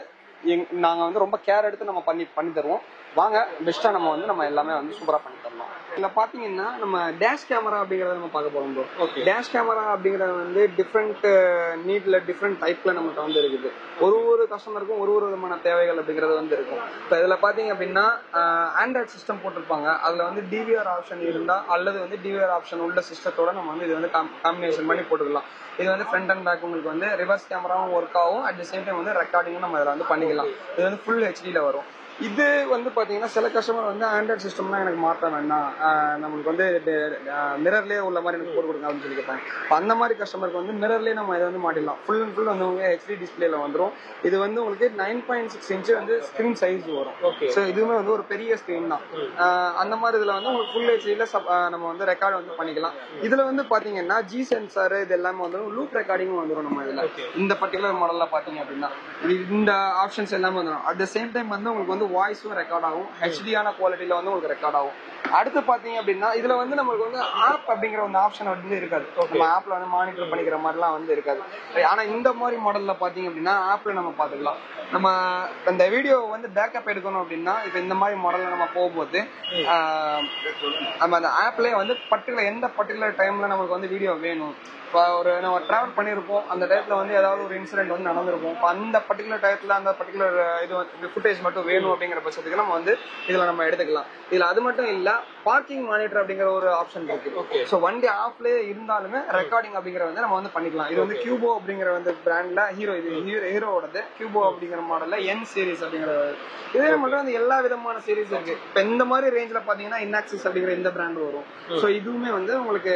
நாங்க வந்து ரொம்ப கேர் எடுத்து நம்ம பண்ணி தருவோம். வாங்க, பெஸ்டா நம்ம எல்லாமே வந்து சூப்பரா பண்ணி தரலாம். இதுல பாத்தீங்கன்னா நம்ம டேஷ் கேமரா அப்படிங்கறத நம்ம பார்க்க போறோம் ப்ரோ. டேஷ் கேமரா அப்படிங்கறது வந்து டிஃப்ரெண்ட் நீட்ல டிஃப்ரெண்ட் டைப்ல நம்மகிட்ட வந்து இருக்குது. ஒரு கஸ்டமருக்கும் ஒரு விதமான தேவைகள் அப்படிங்கறது வந்து இருக்கும். இப்போ இதுல பாத்தீங்க அப்படின்னா ஆண்ட்ராய்ட் சிஸ்டம் போட்டிருப்பாங்க. அதுல வந்து டிவிஆர் ஆப்ஷன் இருந்தா அல்லது வந்து டிவிஆர் ஆப்ஷன் உள்ள சிஸ்டத்தோட நம்ம வந்து இது வந்து காம்பினேஷன் பண்ணி போட்டுக்கலாம். இது வந்து ஃப்ரண்ட் அண்ட் பேக் உங்களுக்கு வந்து ரிவர்ஸ் கேமராவும் ஒர்க் ஆகும். அட் த சேம் டைம் வந்து ரெக்கார்டிங்கும் நம்ம இதில் வந்து பண்ணிக்கலாம். இது வந்து ஃபுல் ஹெச்டியில் வரும். இது வந்து பாத்தீங்கன்னா சில கஸ்டமர் வந்து ஆண்ட்ராய்ட் சிஸ்டம்லாம் எனக்கு மாற்ற வேண்டாம், நம்மளுக்கு வந்து மிரர்லேயே உள்ள மாதிரி எனக்கு போட்டு கொடுங்க அப்படின்னு சொல்லி கேட்பாங்க. அந்த மாதிரி கஸ்டமருக்கு வந்து மிரர்லேயே நம்ம இதை வந்து மாட்டிடலாம். ஃபுல் அண்ட் ஃபுல் வந்து ஹெச்டி டிஸ்பிளேல வந்துடும். இது வந்து உங்களுக்கு 9.6 இன்ச்சு வந்து ஸ்கிரீன் சைஸ் வரும். ஸோ இதுவுமே வந்து ஒரு பெரிய ஸ்கிரீன் தான். அந்த மாதிரி இதுல வந்து உங்களுக்கு ஃபுல் ஹெச்டியில் நம்ம வந்து ரெக்கார்ட் வந்து பண்ணிக்கலாம். இதுல வந்து பாத்தீங்கன்னா ஜி சென்சார் இது எல்லாமே வந்து லூப் ரெக்கார்டிங்கும் வந்துடும். நம்ம இதுல இந்த பர்டிகுலர் மாடல்ல பாத்தீங்க அப்படின்னா இந்த ஆப்ஷன்ஸ் எல்லாமே வந்துடும். அட் த சேம் டைம் வந்து உங்களுக்கு வந்து வாய்ஸும் ரெக்கார்ட் ஆகும், ஹெச்டியான குவாலிட்டியில வந்து உங்களுக்கு ரெக்கார்ட் ஆகும். அடுத்து பாத்தீங்க அப்படின்னா இதுல வந்து நம்மளுக்கு வந்து ஆப் அப்படிங்கிற ஒரு ஆப்ஷன் வந்து இருக்காது. நம்ம ஆப்ல வந்து மானிட்டர் பண்ணிக்கிற மாதிரிலாம் வந்து இருக்காது. ஆனா இந்த மாதிரி மாடல்ல பாத்தீங்க அப்படின்னா ஆப்ல நம்ம பாத்துக்கலாம். நம்ம அந்த வீடியோ வந்து பேக்கப் எடுக்கணும் அப்படின்னா இப்ப இந்த மாதிரி மாடல்ல நம்ம போகும்போது நம்ம அந்த ஆப்லயே வந்து எந்த பர்டிகுலர் டைம்ல நமக்கு வந்து வீடியோ வேணும். இப்போ நம்ம டிராவல் பண்ணியிருப்போம், அந்த டயத்துல வந்து ஏதாவது ஒரு இன்சிடென்ட் வந்து நடந்திருக்கும். இப்போ அந்த பர்டிகுலர் டயத்துல அந்த பர்டிகுலர் இது ஃபுட்டேஜ் மட்டும் வேணும் அப்படிங்கிற பட்சத்துக்கு நம்ம வந்து இதுல நம்ம எடுத்துக்கலாம். இதுல அது மட்டும் இல்ல, பார்க்கிங் மானிட்டர் அப்படிங்கிற ஒரு ஆப்ஷன் இருக்கு. ஸோ வண்டி ஆஃப்லயே இருந்தாலுமே ரெக்கார்டிங் அப்படிங்கிற வந்து நம்ம வந்து பண்ணிக்கலாம். இது வந்து கியூபோ அப்படிங்கிற வந்து பிராண்ட்ல ஹீரோவோடது கியூபோ அப்படிங்கிற மாடல்ல என் சீரிஸ் அப்படிங்கிற இதே மட்டும் வந்து எல்லா விதமான சீரிஸ் இருக்கு. இப்போ இந்த மாதிரி ரேஞ்சில் பாத்தீங்கன்னா இன்னாக்சிஸ் அப்படிங்கிற இந்த பிராண்ட் வரும். ஸோ இதுவுமே வந்து உங்களுக்கு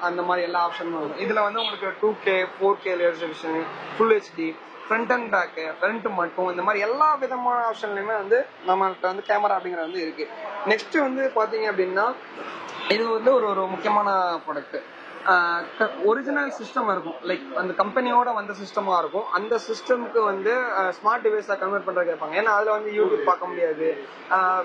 அந்த மாதிரி எல்லா ஆப்ஷனும் வரும். இதுல வந்து உங்களுக்கு 2K 4K resolution, full HD, front and back, front மட்டும், இந்த மாதிரி எல்லா விதமான ஆப்ஷன்லயுமே வந்து நம்மள்ட்ட வந்து கேமரா அப்படிங்கிறது வந்து இருக்கு. நெக்ஸ்ட் வந்து பாத்தீங்க அப்படின்னா இது வந்து ஒரு முக்கியமான ப்ராடக்ட். ஒரிஜினல் சிஸ்டம் இருக்கும், லைக் அந்த கம்பெனியோட வந்த சிஸ்டமா இருக்கும். அந்த சிஸ்டமுக்கு வந்து ஸ்மார்ட் டிவைஸா கன்வெர்ட் பண்ற கேட்பாங்க. ஏன்னா அதுல வந்து யூடியூப் பார்க்க முடியாது,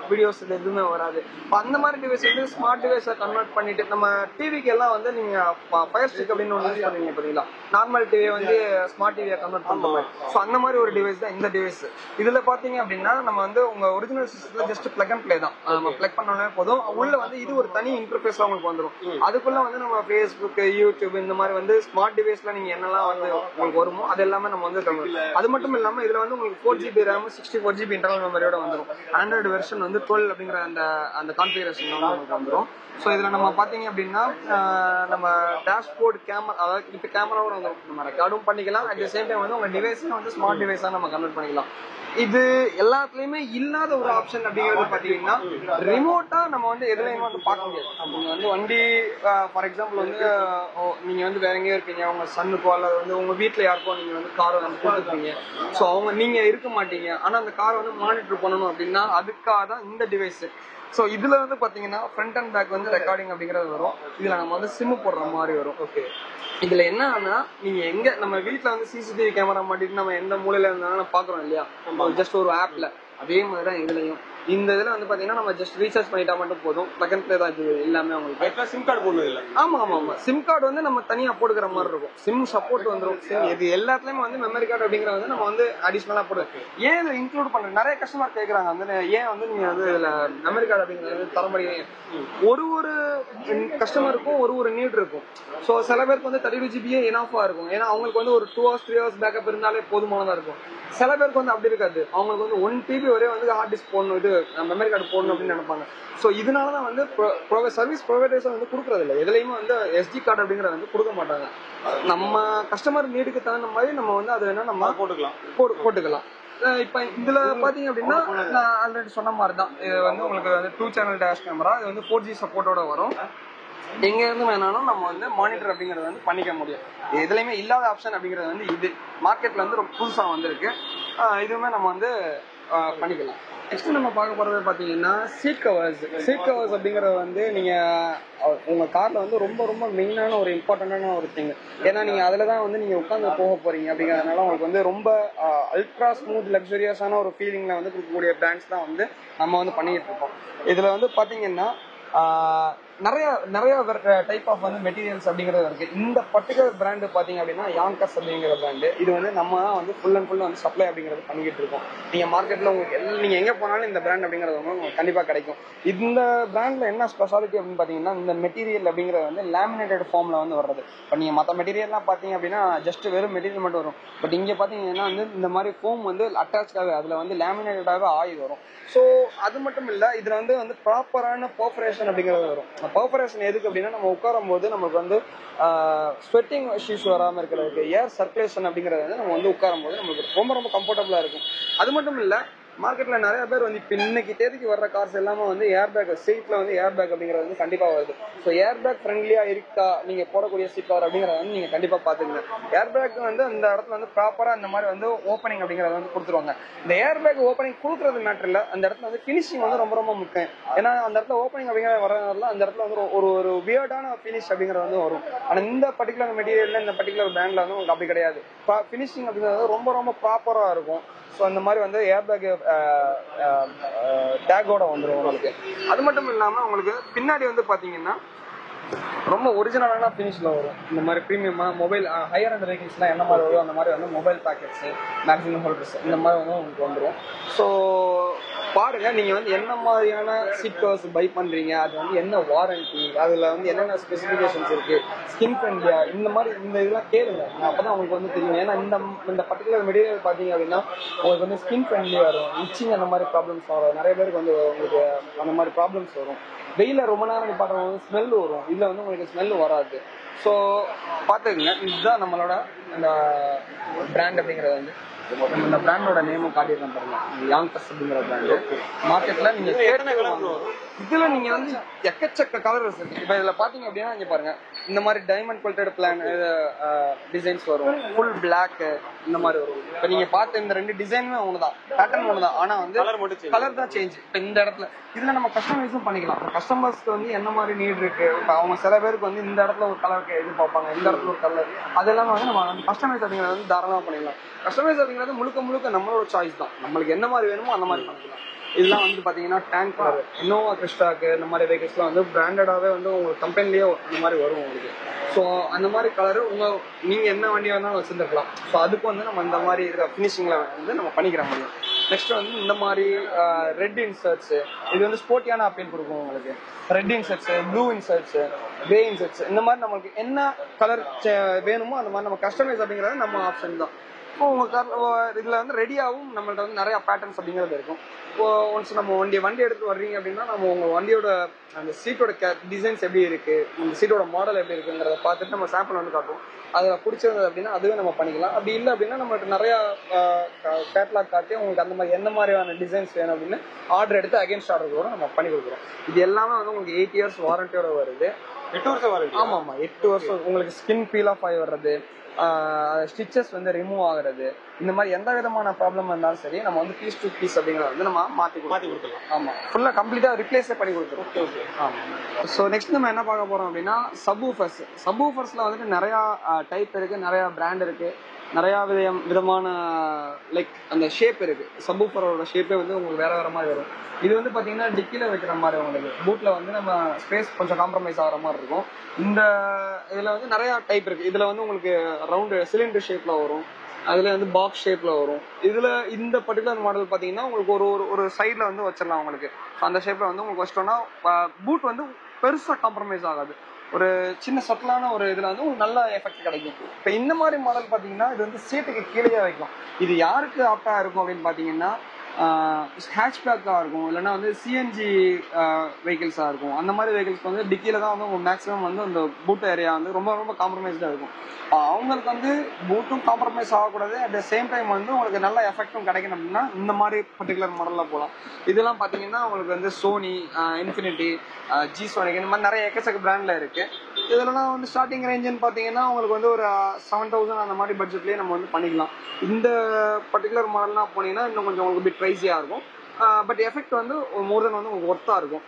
வீடியோஸ் எதுவுமே வராது. அந்த மாதிரி டிவைஸ் வந்து ஸ்மார்ட் டிவைஸா கன்வெர்ட் பண்ணிட்டு நம்ம டிவிக்கு எல்லாம் வந்து நீங்க ஃபயர் ஸ்டிக் அப்படின்னு ஒன்று யூஸ் பண்ணுவீங்க பார்த்தீங்களா, நார்மல் டிவியை வந்து ஸ்மார்ட் டிவியை கன்வெர்ட் பண்ற மாதிரி. ஸோ அந்த மாதிரி ஒரு டிவைஸ் தான் இந்த டிவைஸ். இதுல பாத்தீங்க அப்படின்னா நம்ம வந்து உங்க ஒரிஜினல் சிஸ்டத்துல ஜஸ்ட் பிளக் அண்ட் பிளே தான். நம்ம பிளக் பண்ணோம்னா போதும், உள்ள வந்து இது ஒரு தனி இன்டர்ஃபேஸ்ல உங்களுக்கு வந்துடும். அதுக்குள்ள வந்து நம்ம ஃபேஸ்புக், யூடியூப் இந்த மாதிரி வந்து ஸ்மார்ட் டிவைஸ்ல நீங்க என்னெல்லாம் வந்து உங்களுக்கு வருமோ அது எல்லாமே நம்ம வந்து அது மட்டும் இல்லாம இதுல வந்து உங்களுக்கு 4GB RAM 64GB இன்டர்னல் மெமரியோட வந்துடும். ஆண்ட்ராய்டு வெர்ஷன் வந்து 12 அப்படிங்கிற அந்த கான்ஃபிகரேஷன் நமக்கு வந்துடும். ஸோ இதுல நம்ம பாத்தீங்க அப்படின்னா நம்ம டேஷ்போர்ட் கேமரா, அதாவது இப்ப கேமராவோட வந்துடும், நம்ம ரெக்கார்டும் பண்ணிக்கலாம். அட் த சேம் டைம் வந்து உங்க டிவைஸும் வந்து ஸ்மார்ட் டிவைஸா நம்ம கன்வெர்ட் பண்ணிக்கலாம். இது எல்லாத்துலயுமே இல்லாத ஒரு ஆப்ஷன் அப்படிங்கிறது பாத்தீங்கன்னா ரிமோட்டா நம்ம வந்து எதுலையுமே வந்து பார்க்க முடியாது. நீங்க வந்து வண்டி ஃபார் எக்ஸாம்பிள் வந்து நீங்க வந்து வேற எங்கேயோ இருப்பீங்க, உங்க சன்னுக்கோ அல்லது வந்து உங்க வீட்டுல யாருக்கோ நீங்க வந்து காரை வந்து கொடுத்துருப்பீங்க. ஸோ நீங்க இருக்க மாட்டீங்க, ஆனா அந்த காரை வந்து மானிட்டர் பண்ணணும் அப்படின்னா அதுக்காக தான் இந்த டிவைஸ். ஸோ இதுல வந்து பாத்தீங்கன்னா ஃப்ரண்ட் அண்ட் பேக் வந்து ரெக்கார்டிங் அப்படிங்கிறது வரும். இதுல நம்ம வந்து சிம் போடுற மாதிரி வரும். ஓகே, இதுல என்னன்னா நீங்க எங்க நம்ம வீட்டுல வந்து சிசிடிவி கேமரா மாட்டிட்டு நம்ம எந்த மூலையில இருந்தாலும் பாக்குறோம் இல்லையா, ஜஸ்ட் ஒரு ஆப்ல, அதே மாதிரிதான் இதுலயும் இந்த இதுல வந்து பாத்தீங்கன்னா நம்ம ஜஸ்ட் ரீசார்ஜ் பண்ணிட்டா மட்டும் போதும். பிளக் அண்ட் ப்ளே தான் இது எல்லாமே உங்களுக்கு. சிம் கார்டு போடணும் இல்ல? ஆமா. சிம் கார்டு வந்து நம்ம தனியா போட்டுக்கிற மாதிரி இருக்கும். சிம் சப்போர்ட் வந்துடும். இது எல்லாத்துலயுமே வந்து மெமரி கார்டு அப்படிங்கிற வந்து நம்ம வந்து அடிஷனலா போடுறது. ஏன் இதை இன்க்ளூட் பண்றோம்? நிறைய கஸ்டமர் கேட்கறாங்க வந்து ஏன் வந்து நீங்க வந்து இதுல மெமரி கார்டு அப்படிங்கிறது தர முடியும். ஒரு கஸ்டமருக்கும் ஒரு நீட் இருக்கும். ஸோ சில பேருக்கு வந்து 32 GB இனாஃபா இருக்கும். ஏன்னா அவங்களுக்கு வந்து ஒரு 2 hours 3 hours பேக்கப் இருந்தாலே போதுமானதா இருக்கும். சில பேருக்கு வந்து அப்படி இருக்காது. அவங்களுக்கு வந்து 1 TB வரை வந்து ஹார்ட் டிஸ்க் போடணும், இது மெமரி கார்டு போடணும் அப்படின்னு நினைப்பாங்க. ஸோ இதனாலதான் வந்து சர்வீஸ் ப்ரொவைடர்ஸ் வந்து கொடுக்கறது இல்லை. எதுலையுமே வந்து SD கார்டு அப்படிங்கறத வந்து கொடுக்க மாட்டாங்க. நம்ம கஸ்டமர் நீடுக்கு தகுந்த மாதிரி நம்ம வந்து அது வேணா நம்ம போட்டுக்கலாம். இப்ப இதுல பாத்தீங்க அப்படின்னா நான் ஆல்ரெடி சொன்ன மாதிரி தான் இது வந்து உங்களுக்கு வந்து 2 channel டேஷ் கேமரா. இது வந்து 4G சப்போர்ட்டோட வரும். எங்க இருந்து வேணாலும் நம்ம வந்து மானிட்டர் அப்படிங்கறது வந்து பண்ணிக்க முடியும். எதுலையுமே இல்லாத ஆப்ஷன் அப்படிங்கறது வந்து இது மார்க்கெட்ல வந்து ரொம்ப புதுசா வந்திருக்கு. இதுவுமே நம்ம வந்து பண்ணிக்கலாம். நெக்ஸ்ட் நம்ம பார்க்க போறது பாத்தீங்கன்னா சீட் கவர்ஸ் அப்படிங்கறது வந்து நீங்க உங்க கார்ல வந்து ரொம்ப மெயினான ஒரு இம்பார்ட்டன்டான ஒரு திங். ஏன்னா நீங்க அதுலதான் வந்து நீங்க உட்காந்து போக போறீங்க அப்படிங்கறதுனால உங்களுக்கு வந்து ரொம்ப அல்ட்ரா ஸ்மூத் லக்ஸுரியஸான ஒரு ஃபீலிங்ல வந்து கொடுக்கக்கூடிய பிராண்ட்ஸ் தான் வந்து நம்ம வந்து பண்ணிட்டு இருக்கோம். இதுல வந்து பாத்தீங்கன்னா நிறைய டைப் ஆஃப் வந்து மெட்டீரியல்ஸ் அப்படிங்கிறது இருக்கு. இந்த பர்டிகுலர் பிராண்டு பாத்தீங்க அப்படின்னா யாங்கர்ஸ் அப்படிங்கிற பிராண்டு. இது வந்து நம்ம தான் வந்து ஃபுல் அண்ட் ஃபுல் வந்து சப்ளை அப்படிங்கிறது பண்ணிக்கிட்டு இருக்கோம். நீங்க மார்க்கெட்ல உங்களுக்கு நீங்க எங்க போனாலும் இந்த பிராண்ட் அப்படிங்கிறது உங்களுக்கு கண்டிப்பா கிடைக்கும். இந்த பிராண்ட்ல என்ன ஸ்பெஷாலிட்டி அப்படின்னு பாத்தீங்கன்னா இந்த மெட்டீரியல் அப்படிங்கிறது வந்து லேமினேட்டட் ஃபார்ம்ல வந்து வர்றது. இப்போ நீங்க மற்ற மெட்டீரியல்லாம் பாத்தீங்க அப்படின்னா ஜஸ்ட் வெறும் மெட்டீரியல் மட்டும் வரும். பட் இங்க பாத்தீங்கன்னா வந்து இந்த மாதிரி ஃபோம் வந்து அட்டாச்சாக அதுல வந்து லேமினேட்டடாக ஆகி வரும். ஸோ அது மட்டும் இல்ல இதுல வந்து ப்ராப்பரான பெர்ஃபரேஷன் அப்படிங்கிறது வரும். பெர்ஃபரேஷன் எதுக்கு அப்படின்னா நம்ம உட்காரும் போது நமக்கு வந்து ஸ்வெட்டிங் இஷ்யூஸ் வராம இருக்கிறதுக்கு, ஏர் சர்க்குலேஷன் அப்படிங்கறது வந்து நம்ம வந்து உட்காரும் போது நமக்கு ரொம்ப கம்ஃபர்டபுளா இருக்கும். அது மட்டும் இல்ல மார்க்கெட்ல நிறைய பேர் வந்து இப்ப இன்னைக்கு தேதிக்கு வர்ற கார்ஸ் எல்லாமே வந்து ஏர் பேக் சீட்ல வந்து ஏர் பேக் அப்படிங்கிறது வந்து கண்டிப்பா வருது. ஸோ ஏர் பேக் ஃப்ரெண்ட்லியா இருக்கா நீங்க போடக்கூடிய சீட் கவர் அப்படிங்கறத வந்து நீங்க கண்டிப்பா பாத்துக்கங்க. ஏர் பேக் வந்து அந்த இடத்துல வந்து ப்ராப்பரா இந்த மாதிரி வந்து ஓப்பனிங் அப்படிங்கறத வந்து கொடுத்துருவாங்க. இந்த ஏர் பேக் ஓப்பனிங் கொடுக்கறது மேட்டர் இல்ல, அந்த இடத்துல வந்து பினிஷிங் வந்து ரொம்ப முக்கியம். ஏன்னா அந்த இடத்துல ஓப்பனிங் அப்படிங்கறது வரதுனால அந்த இடத்துல வந்து ஒரு வியர்டான பினிஷ் அப்படிங்கறது வந்து வரும். ஆனா இந்த பர்டிகுலர் மெட்டீரியல்ல இந்த பர்டிகுலர் பிராண்ட்ல வந்து உங்களுக்கு அப்படி கிடையாது. பினிஷிங் அப்படிங்கிறது ரொம்ப ப்ராப்பரா இருக்கும். ஸோ அந்த மாதிரி வந்து ஏர் பேக் டேகோட வந்துடும் உங்களுக்கு. அது மட்டும் இல்லாம உங்களுக்கு பின்னாடி வந்து பாத்தீங்கன்னா ரொம்ப ஒரிஜினலான ஃபினிஷ்ல வரும். இந்த மாதிரி ப்ரீமியமா மொபைல் ஹையர் அண்ட் வெஹிக்கிள்ஸ்லாம் என்ன மாதிரி வரும் அந்த மாதிரி வந்து மொபைல் பேக்கெட்ஸ் மேக்ஸிமம் ஹோல்டர்ஸ் இந்த மாதிரி வந்து உங்களுக்கு வந்துடும். ஸோ பாருங்க நீங்க வந்து என்ன மாதிரியான சீட் கவர்ஸ் பை பண்றீங்க, அது வந்து என்ன வாரண்டி, அதுல வந்து என்னென்ன ஸ்பெசிபிகேஷன்ஸ் இருக்கு, ஸ்கின் ஃப்ரெண்ட்லியா, இந்த மாதிரி இந்த இதெல்லாம் கேளுங்க. அப்பதான் உங்களுக்கு வந்து தெரியும். ஏன்னா இந்த பர்டிகுலர் மெட்டீரியல் பாத்தீங்க அப்படின்னா உங்களுக்கு வந்து ஸ்கின் ஃப்ரெண்ட்லியா வரும். இச்சிங் அந்த மாதிரி ப்ராப்ளம்ஸ் வரும். நிறைய பேருக்கு வந்து உங்களுக்கு அந்த மாதிரி ப்ராப்ளம்ஸ் வரும். வெயில ரொம்ப நேரம் நிப்பாட்டம் வந்து ஸ்மெல் வரும். இதுல வந்து உங்களுக்கு ஸ்மெல் வராது. ஸோ பாத்துக்கங்க. இதுதான் நம்மளோட இந்த பிராண்ட் அப்படிங்கறது வந்து இந்த பிராண்டோட நேமும் காட்டியிருக்கேன் பாருங்க, யாங்கர்ஸ் அப்படிங்கிற பிராண்டு. மார்க்கெட்ல நீங்க இதுல நீங்க வந்து எக்கச்சக்க கலர்ஸ் இருக்கு. இப்ப இதுல பாத்தீங்க அப்படின்னா இங்க பாருங்க இந்த மாதிரி டைமண்ட் குவாலிட்டட் பிளான் டிசைன்ஸ் வரும். ஃபுல் பிளாக் இந்த மாதிரி வரும். இப்ப நீங்க பார்த்த இந்த 2 டிசைனுமே ஒண்ணுதான், பேட்டர்ன் ஒண்ணுதான். ஆனா வந்து கலர் தான் சேஞ்ச். இப்ப இந்த இடத்துல இதுல நம்ம கஸ்டமைஸும் பண்ணிக்கலாம். கஸ்டமர்ஸ்க்கு வந்து என்ன மாதிரி நீட் இருக்கு, இப்ப அவங்க சில பேருக்கு வந்து இந்த இடத்துல ஒரு கலருக்கு எதிர்பார்ப்பாங்க, இந்த இடத்துல ஒரு கலர், அதெல்லாம் வந்து நம்ம கஸ்டமைஸ் அப்படிங்கறது வந்து தாராளமா பண்ணிக்கலாம். கஸ்டமைஸ் அப்படிங்கிறது முழுக்க நம்மளோட சாய்ஸ் தான். நம்மளுக்கு என்ன மாதிரி வேணுமோ அந்த மாதிரி பண்ணிக்கலாம். இதெல்லாம் வந்து பாத்தீங்கன்னா டேங்க் கலர், இன்னோவா கிறிஸ்டாக்கு இந்த மாதிரி வெஹிக்கிள்ஸ்லாம் வந்து பிராண்டடாவே வந்து உங்களுக்கு கம்பெனிலேயே அந்த மாதிரி வரும் உங்களுக்கு. ஸோ அந்த மாதிரி கலரு நீங்க என்ன வண்டி வேணாலும் வச்சிருந்துருக்கலாம். ஸோ அதுக்கு வந்து நம்ம இந்த மாதிரி ஃபினிஷிங்ல வந்து நம்ம பண்ணிக்கிற முடியும். நெக்ஸ்ட் வந்து இந்த மாதிரி ரெட் இன்சர்ட்ஸ், இது வந்து ஸ்போர்ட்டியான அப்பீல் கொடுக்கும் உங்களுக்கு. Red inserts, blue inserts, grey inserts, இந்த மாதிரி நமக்கு என்ன கலர் வேணுமோ அந்த மாதிரி நம்ம கஸ்டமைஸ் அப்படிங்கிறது நம்ம ஆப்ஷன் தான். இப்போ உங்க இதுல வந்து ரெடியாகவும் நம்மள்ட்ட வந்து நிறைய பேட்டர்ன்ஸ் அப்படிங்கிறது இருக்கும். இப்போ ஒன்ஸ் நம்ம வண்டி எடுத்து வர்றீங்க அப்படின்னா நம்ம உங்க வண்டியோட அந்த சீட்டோட டிசைன்ஸ் எப்படி இருக்கு, இந்த சீட்டோட மாடல் எப்படி இருக்குங்கிறத பார்த்துட்டு நம்ம சாம்பிள் வந்து காட்டுவோம். அதில் பிடிச்சிருந்தது அப்படின்னா அதுவே நம்ம பண்ணிக்கலாம். அப்படி இல்லை அப்படின்னா நம்மளுக்கு நிறைய கேட்லாக் காட்டி உங்களுக்கு அந்த மாதிரி என்ன மாதிரியான டிசைன்ஸ் வேணும் அப்படின்னு ஆர்டர் எடுத்து அகைன்ஸ்ட் ஆர்டர் கூட நம்ம பண்ணி கொடுக்குறோம். இது எல்லாமே வந்து உங்களுக்கு 8 years வாரண்டியோட வருது. 8 வருஷம் வாரண்டி? ஆமா 8 வருஷம். உங்களுக்கு ஸ்கின் பீல் ஆஃப் ஆகி வர்றது, ஸ்டிச்சஸ் வந்து ரிமூவ் ஆகுறது, இந்த மாதிரி எந்த விதமான ப்ராப்ளம் இருந்தாலும் சரி நம்ம வந்து பீஸ் டு பீஸ் அப்படிங்கறத வந்து நம்ம மாத்தி கொடுக்கலாம். ஆமா, ஃபுல்லா கம்ப்ளீட்டா ரிப்ளேஸே பண்ணி கொடுத்துருவோம். ஆமா. ஸோ நெக்ஸ்ட் நம்ம என்ன பார்க்க போறோம் அப்படின்னா சப்வூஃபர்ஸ்ல வந்துட்டு நிறைய டைப் இருக்கு, நிறைய பிராண்ட் இருக்கு. நிறைய விதமான லைக் அந்த ஷேப் இருக்கு. சப்வூஃபரோட ஷேப்பே வந்து உங்களுக்கு வேற வேற மாதிரி வரும். இது வந்து பாத்தீங்கன்னா டிக்கில வைக்கிற மாதிரி உங்களுக்கு பூட்ல வந்து நம்ம ஸ்பேஸ் கொஞ்சம் காம்ப்ரமைஸ் ஆகிற மாதிரி இருக்கும். இந்த இதுல வந்து நிறைய டைப் இருக்கு. இதுல வந்து உங்களுக்கு ரவுண்டு சிலிண்டர் ஷேப்ல வரும், அதுல வந்து பாக்ஸ் ஷேப்ல வரும். இதுல இந்த பர்டிகுலர் மாடல் பாத்தீங்கன்னா உங்களுக்கு ஒரு ஒரு சைட்ல வந்து வச்சிடலாம் உங்களுக்கு. அந்த ஷேப்ல வந்து உங்களுக்கு வச்சிட்டோம்னா பூட் வந்து பெருசா காம்ப்ரமைஸ் ஆகாது. ஒரு சின்ன சட்டலான ஒரு இதுல வந்து ஒரு நல்ல எஃபெக்ட் கிடைக்கும். இப்போ இந்த மாதிரி மாடல் பாத்தீங்கன்னா இது வந்து சீட்டுக்கு கீழே வைக்கும். இது யாருக்கு ஆப்டா இருக்கும் அப்படின்னு பாத்தீங்கன்னா ஹேட்ச்பேக்காக இருக்கும், இல்லைன்னா வந்து சிஎன்ஜி வெஹிக்கிள்ஸாக இருக்கும். அந்த மாதிரி வெஹிக்கிள்ஸ்க்கு வந்து டிக்கியில் தான் வந்து மேக்ஸிமம் வந்து அந்த பூட் ஏரியா வந்து ரொம்ப ரொம்ப காம்ப்ரமைஸ்டாக இருக்கும். அவங்களுக்கு வந்து பூட்டும் காம்ப்ரமைஸ் ஆகக்கூடாது, அட் த சேம் டைம் வந்து உங்களுக்கு நல்ல எஃபெக்டும் கிடைக்கணும் அப்படின்னா இந்த மாதிரி பர்டிகுலர் மாடலில் போகலாம். இதெல்லாம் பார்த்தீங்கன்னா உங்களுக்கு வந்து சோனி, இன்ஃபினிட்டி, ஜி சோனிக் இந்த மாதிரி நிறைய எக்கச்சக்க பிராண்டில் இருக்குது. இதெல்லாம் வந்து ஸ்டார்டிங் ரேஞ்சுன்னு பார்த்தீங்கன்னா உங்களுக்கு வந்து ஒரு 7000 அந்த மாதிரி பட்ஜெட்லேயே நம்ம வந்து பண்ணிக்கலாம். இந்த பர்டிகுலர் மாடல்லாம் போனீங்கன்னா இன்னும் கொஞ்சம் உங்களுக்கு பிட் ப்ரைஸியாக இருக்கும். பட் எஃபெக்ட் வந்து மோர் தென் வந்து உங்களுக்கு ஒர்த்தாக இருக்கும்.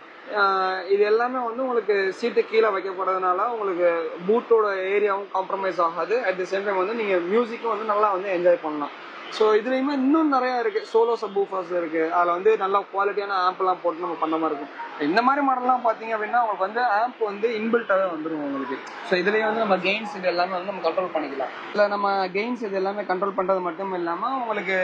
இது எல்லாமே வந்து உங்களுக்கு சீட்டு கீழே வைக்கப்படுறதுனால உங்களுக்கு பூட்டோட ஏரியாவும் காம்ப்ரமைஸ் ஆகாது. அட் தி சேம் டைம் வந்து நீங்கள் மியூசிக்கும் வந்து நல்லா வந்து என்ஜாய் பண்ணலாம். ஸோ இதுலேயுமே இன்னும் நிறையா இருக்குது. சோலோ சப்வூஃபர்ஸ் இருக்குது, அதில் வந்து நல்ல குவாலிட்டியான ஆம்ப்லாம் போட்டு நம்ம பண்ண மாதிரி இருக்கும். இந்த மாதிரி மாடல்லாம் பார்த்தீங்க அப்படின்னா உங்களுக்கு வந்து ஆம்ப் வந்து இன்பில்ட்டாகவே வந்துடும் உங்களுக்கு. ஸோ இதுலேயே வந்து நம்ம கெயின்ஸ் இது எல்லாமே வந்து நம்ம கண்ட்ரோல் பண்ணிக்கலாம். இல்லை நம்ம கெயின்ஸ் இது எல்லாமே கண்ட்ரோல் பண்ணுறது மட்டும் இல்லாமல் உங்களுக்கு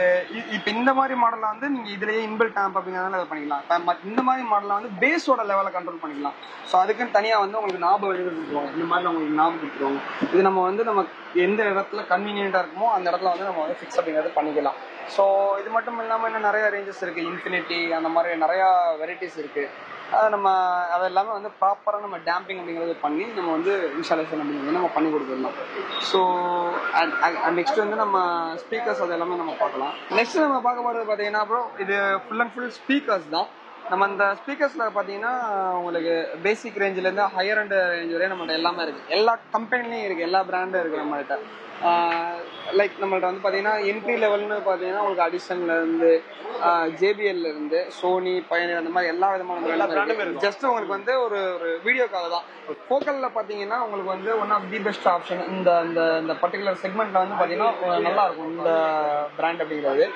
இப்போ இந்த மாதிரி மாடலில் வந்து நீங்கள் இதுலேயே இன்பில்ட் ஆம்ப் அப்படிங்கிறதுனால அதை பண்ணிக்கலாம். இந்த மாதிரி மாடலில் வந்து பேஸோட லெவலை கண்ட்ரோல் பண்ணிக்கலாம். ஸோ அதுக்குன்னு தனியாக வந்து உங்களுக்கு ஞாபகம் எழுதி கொடுத்துருவாங்க. இந்த மாதிரி உங்களுக்கு ஞாபகம் கொடுத்துருவாங்க. இது நம்ம வந்து நம்ம எந்த இடத்துல கன்வீனியன்ட்டாக இருக்குமோ அந்த இடத்துல வந்து நம்ம வந்து ஃபிக்ஸ் அப்படிங்கிறது பண்ணிக்கலாம். ஸோ இது மட்டும் இல்லாமல் இன்னும் நிறைய ரேஞ்சஸ் இருக்குது. இன்ஃபினிட்டி அந்த மாதிரி நிறையா வெரைட்டிஸ் இருக்குது. அதை நம்ம அதெல்லாமே வந்து ப்ராப்பராக நம்ம டேம்பிங் அப்படிங்கிறது பண்ணி நம்ம வந்து இன்ஸ்டாலேஷன் அப்படிங்கிறது நம்ம பண்ணி கொடுத்துடலாம். ஸோ நெக்ஸ்ட் வந்து நம்ம ஸ்பீக்கர்ஸ் அது எல்லாமே நம்ம பார்க்கலாம். நெக்ஸ்ட் நம்ம பார்க்க போகிறது பார்த்தீங்கன்னா அப்புறம் இது ஃபுல் அண்ட் ஃபுல் ஸ்பீக்கர்ஸ் தான். நம்ம அந்த ஸ்பீக்கர்ஸில் பார்த்தீங்கன்னா உங்களுக்கு பேசிக் ரேஞ்சிலேருந்து ஹையர் அண்ட் ரேஞ்ச் வரையும் நம்மள்ட்ட எல்லாமே இருக்குது. எல்லா கம்பெனிலையும் இருக்குது, எல்லா பிராண்டும் இருக்குது நம்மள்கிட்ட. லைக் நம்மள்ட்ட வந்து பார்த்தீங்கன்னா என்ட்ரி லெவல்னு பார்த்தீங்கன்னா உங்களுக்கு அடிஷன்லேருந்து ஜேபிஎல்லேருந்து சோனி, பயனர் அந்த மாதிரி எல்லா விதமான பிராண்டும் இருக்குது. ஜஸ்ட் உங்களுக்கு வந்து ஒரு வீடியோக்காக தான். ஃபோக்கலில் பார்த்தீங்கன்னா உங்களுக்கு வந்து one of the best option இந்த இந்த பர்டிகுலர் செக்மெண்ட்டில் வந்து பார்த்தீங்கன்னா நல்லாயிருக்கும் இந்த பிராண்ட் அப்படிங்கிறது.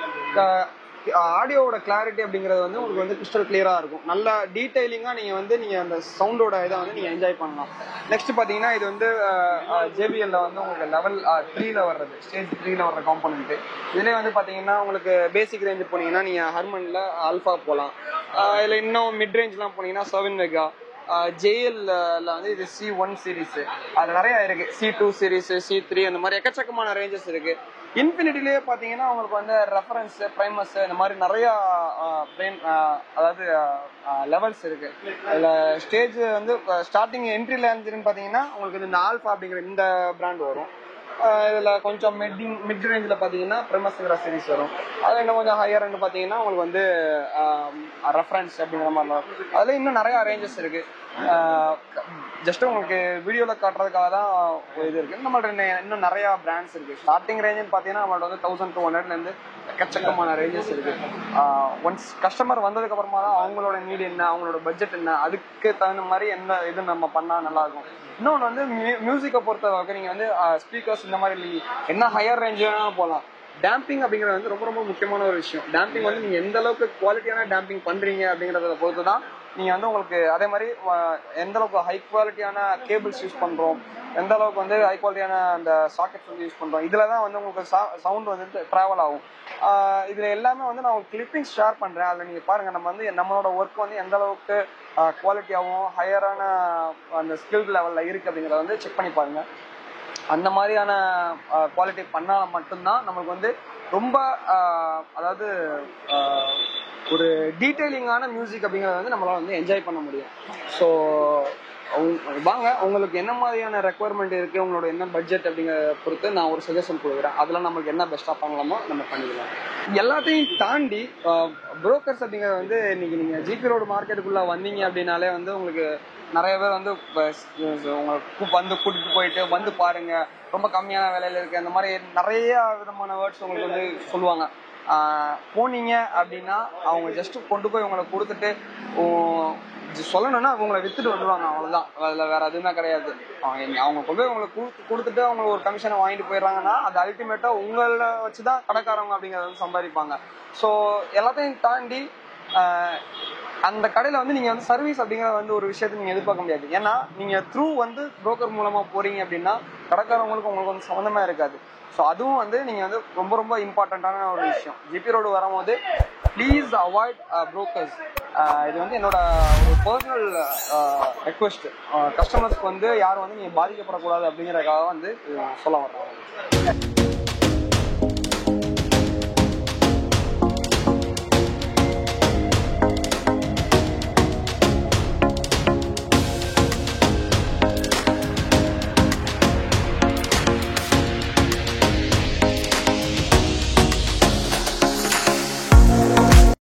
ஆடியோவோட கிளாரிட்டி அப்படிங்கிறது வந்து உங்களுக்கு வந்து கிறிஸ்டல் கிளியராக இருக்கும். நல்ல டீடைலிங்காக நீங்கள் அந்த சவுண்டோட இதை வந்து நீங்கள் என்ஜாய் பண்ணலாம். நெக்ஸ்ட் பார்த்தீங்கன்னா இது வந்து ஜேபிஎல்ல வந்து உங்களுக்கு லெவல் 3ல வர்றது, ஸ்டேஜ் 3ல வர்ற காம்போனன்ட்டு. இதுலேயே வந்து பார்த்தீங்கன்னா உங்களுக்கு பேசிக் ரேஞ்சு போனீங்கன்னா நீங்கள் ஹார்மனில் ஆல்ஃபா போகலாம். இதில் இன்னும் மிட் ரேஞ்ச்லாம் போனீங்கன்னா 7 மெகா. ஜேஎல்ல வந்து இது C1 சீரீஸ், அது நிறைய இருக்கு. C2 சீரீஸ், C3 அந்த மாதிரி எக்கச்சக்கமான ரேஞ்சஸ் இருக்கு. இன்ஃபினிட்டிலேயே பார்த்தீங்கன்னா உங்களுக்கு வந்து ரெஃபரன்ஸ், ப்ரைமஸ் இந்த மாதிரி நிறையா அதாவது லெவல்ஸ் இருக்கு. அதில் ஸ்டேஜ் வந்து ஸ்டார்டிங் என்ட்ரியில் இருந்துச்சுன்னு பார்த்தீங்கன்னா உங்களுக்கு இந்த ஆல்ஃபா அப்படிங்கிற இந்த பிராண்ட் வரும். இதில் கொஞ்சம் மிட் ரேஞ்சில் பார்த்தீங்கன்னா ப்ரைமஸ்ங்கிற சீரிஸ் வரும். அதில் இன்னும் கொஞ்சம் ஹையர் ரெண்டு பார்த்தீங்கன்னா உங்களுக்கு வந்து ரெஃபரன்ஸ் அப்படிங்கிற மாதிரி வரும். அதில் இன்னும் நிறையா ரேஞ்சஸ் இருக்குது. ஜஸ்ட் உங்களுக்கு வீடியோவில் காட்டுறதுக்காக தான் இது இருக்குது. நம்மள்ட்ட இன்னும் நிறையா பிராண்ட்ஸ் இருக்குது. ஸ்டார்டிங் ரேஞ்சுன்னு பார்த்தீங்கன்னா நம்மள்ட்ட வந்து 1200 எக்கச்சக்கமான ரேஞ்சஸ் இருக்குது. ஒன்ஸ் கஸ்டமர் வந்ததுக்கப்புறமா தான் அவங்களோட நீடு என்ன, அவங்களோட பட்ஜெட் என்ன, அதுக்கு தகுந்த மாதிரி என்ன இது நம்ம பண்ணால் நல்லாயிருக்கும். இன்னொன்று வந்து மியூசிக்கை பொறுத்த வரைக்கும் நீங்கள் வந்து ஸ்பீக்கர்ஸ் இந்த மாதிரி என்ன ஹையர் ரேஞ்ச் வேணாலும் போகலாம். டேம்பிங் அப்படிங்கிறது வந்து ரொம்ப ரொம்ப முக்கியமான ஒரு விஷயம். டேம்பிங் வந்து நீங்கள் எந்த அளவுக்கு குவாலிட்டியான டேம்பிங் பண்ணுறீங்க அப்படிங்கிறத பொறுத்து தான் நீங்கள் வந்து உங்களுக்கு அதே மாதிரி எந்த அளவுக்கு ஹை குவாலிட்டியான கேபிள்ஸ் யூஸ் பண்ணுறோம், எந்த அளவுக்கு வந்து ஹை குவாலிட்டியான அந்த சாக்கெட்ஸ் வந்து யூஸ் பண்ணுறோம், இதில் தான் வந்து உங்களுக்கு சவுண்ட் வந்து ட்ராவல் ஆகும். இதில் எல்லாமே வந்து நான் உங்களுக்கு கிளிப்பிங்ஸ் ஷேர் பண்ணுறேன். அதில் நீங்கள் பாருங்கள் நம்ம வந்து நம்மளோட ஒர்க் வந்து எந்த அளவுக்கு குவாலிட்டியாகவும் ஹையரான அந்த ஸ்கில் லெவலில் இருக்குது அப்படிங்கிறத வந்து செக் பண்ணி பாருங்கள். அந்த மாதிரியான குவாலிட்டி பண்ணால் மட்டும்தான் நம்மளுக்கு வந்து ரொம்ப அதாவது ஒரு டீட்டெயிலிங்கான மியூசிக் அப்படிங்கிறத வந்து நம்மளால் வந்து என்ஜாய் பண்ண முடியும். ஸோ வாங்க, உங்களுக்கு என்ன மாதிரியான ரெக்குவயர்மெண்ட் இருக்குது, உங்களோட என்ன பட்ஜெட் அப்படிங்கிறத பொறுத்து நான் ஒரு சஜஷன் கொடுக்குறேன். அதெல்லாம் நம்மளுக்கு என்ன பெஸ்ட்டாக பண்ணலாமோ நம்ம பண்ணிக்கலாம். எல்லாத்தையும் தாண்டி புரோக்கர்ஸ் அப்படிங்கிறது வந்து இன்னைக்கு நீங்கள் ஜிபி ரோடு மார்க்கெட்டுக்குள்ளே வந்தீங்க அப்படின்னாலே வந்து உங்களுக்கு நிறைய பேர் வந்து உங்களை வந்து கூட்டிகிட்டு போயிட்டு வந்து பாருங்க, ரொம்ப கம்மியான விலையில இருக்கு, அந்த மாதிரி நிறைய விதமான வேர்ட்ஸ் உங்களுக்கு வந்து சொல்லுவாங்க. போனீங்க அப்படின்னா அவங்க ஜஸ்ட் கொண்டு போய் உங்களை கொடுத்துட்டு சொல்லணும்னா அவங்கள வித்துட்டு வந்துடுவாங்க, அவ்வளவுதான். அதுல வேற எதுவுமே கிடையாது. அவங்க கொண்டு போய் உங்களுக்கு கொடுத்துட்டு அவங்க ஒரு கமிஷனை வாங்கிட்டு போயிடுறாங்கன்னா அது அல்டிமேட்டா உங்களை வச்சுதான் கடைக்காரவங்க அப்படிங்கறத வந்து சம்பாதிப்பாங்க. ஸோ எல்லாத்தையும் தாண்டி அந்த கடையில வந்து நீங்க வந்து சர்வீஸ் அப்படிங்கிற வந்து ஒரு விஷயத்தை நீங்க எதிர்பார்க்க முடியாது. ஏன்னா நீங்க த்ரூ வந்து புரோக்கர் மூலமா போறீங்க அப்படின்னா கடைக்காரவங்களுக்கு உங்களுக்கு வந்து சம்மந்தமா இருக்காது. ஸோ அதுவும் வந்து நீங்க வந்து ரொம்ப ரொம்ப இம்பார்ட்டன்டான ஒரு விஷயம். ஜிபி ரோடு வரும்போது ப்ளீஸ் அவாய்ட் புரோக்கர்ஸ். இது வந்து என்னோட ஒரு பர்சனல் ரெக்வெஸ்ட். கஸ்டமர்ஸ்க்கு வந்து யாரும் வந்து நீங்க பாதிக்கப்படக்கூடாது அப்படிங்கறதுக்காக வந்து சொல்ல வர்றாங்க.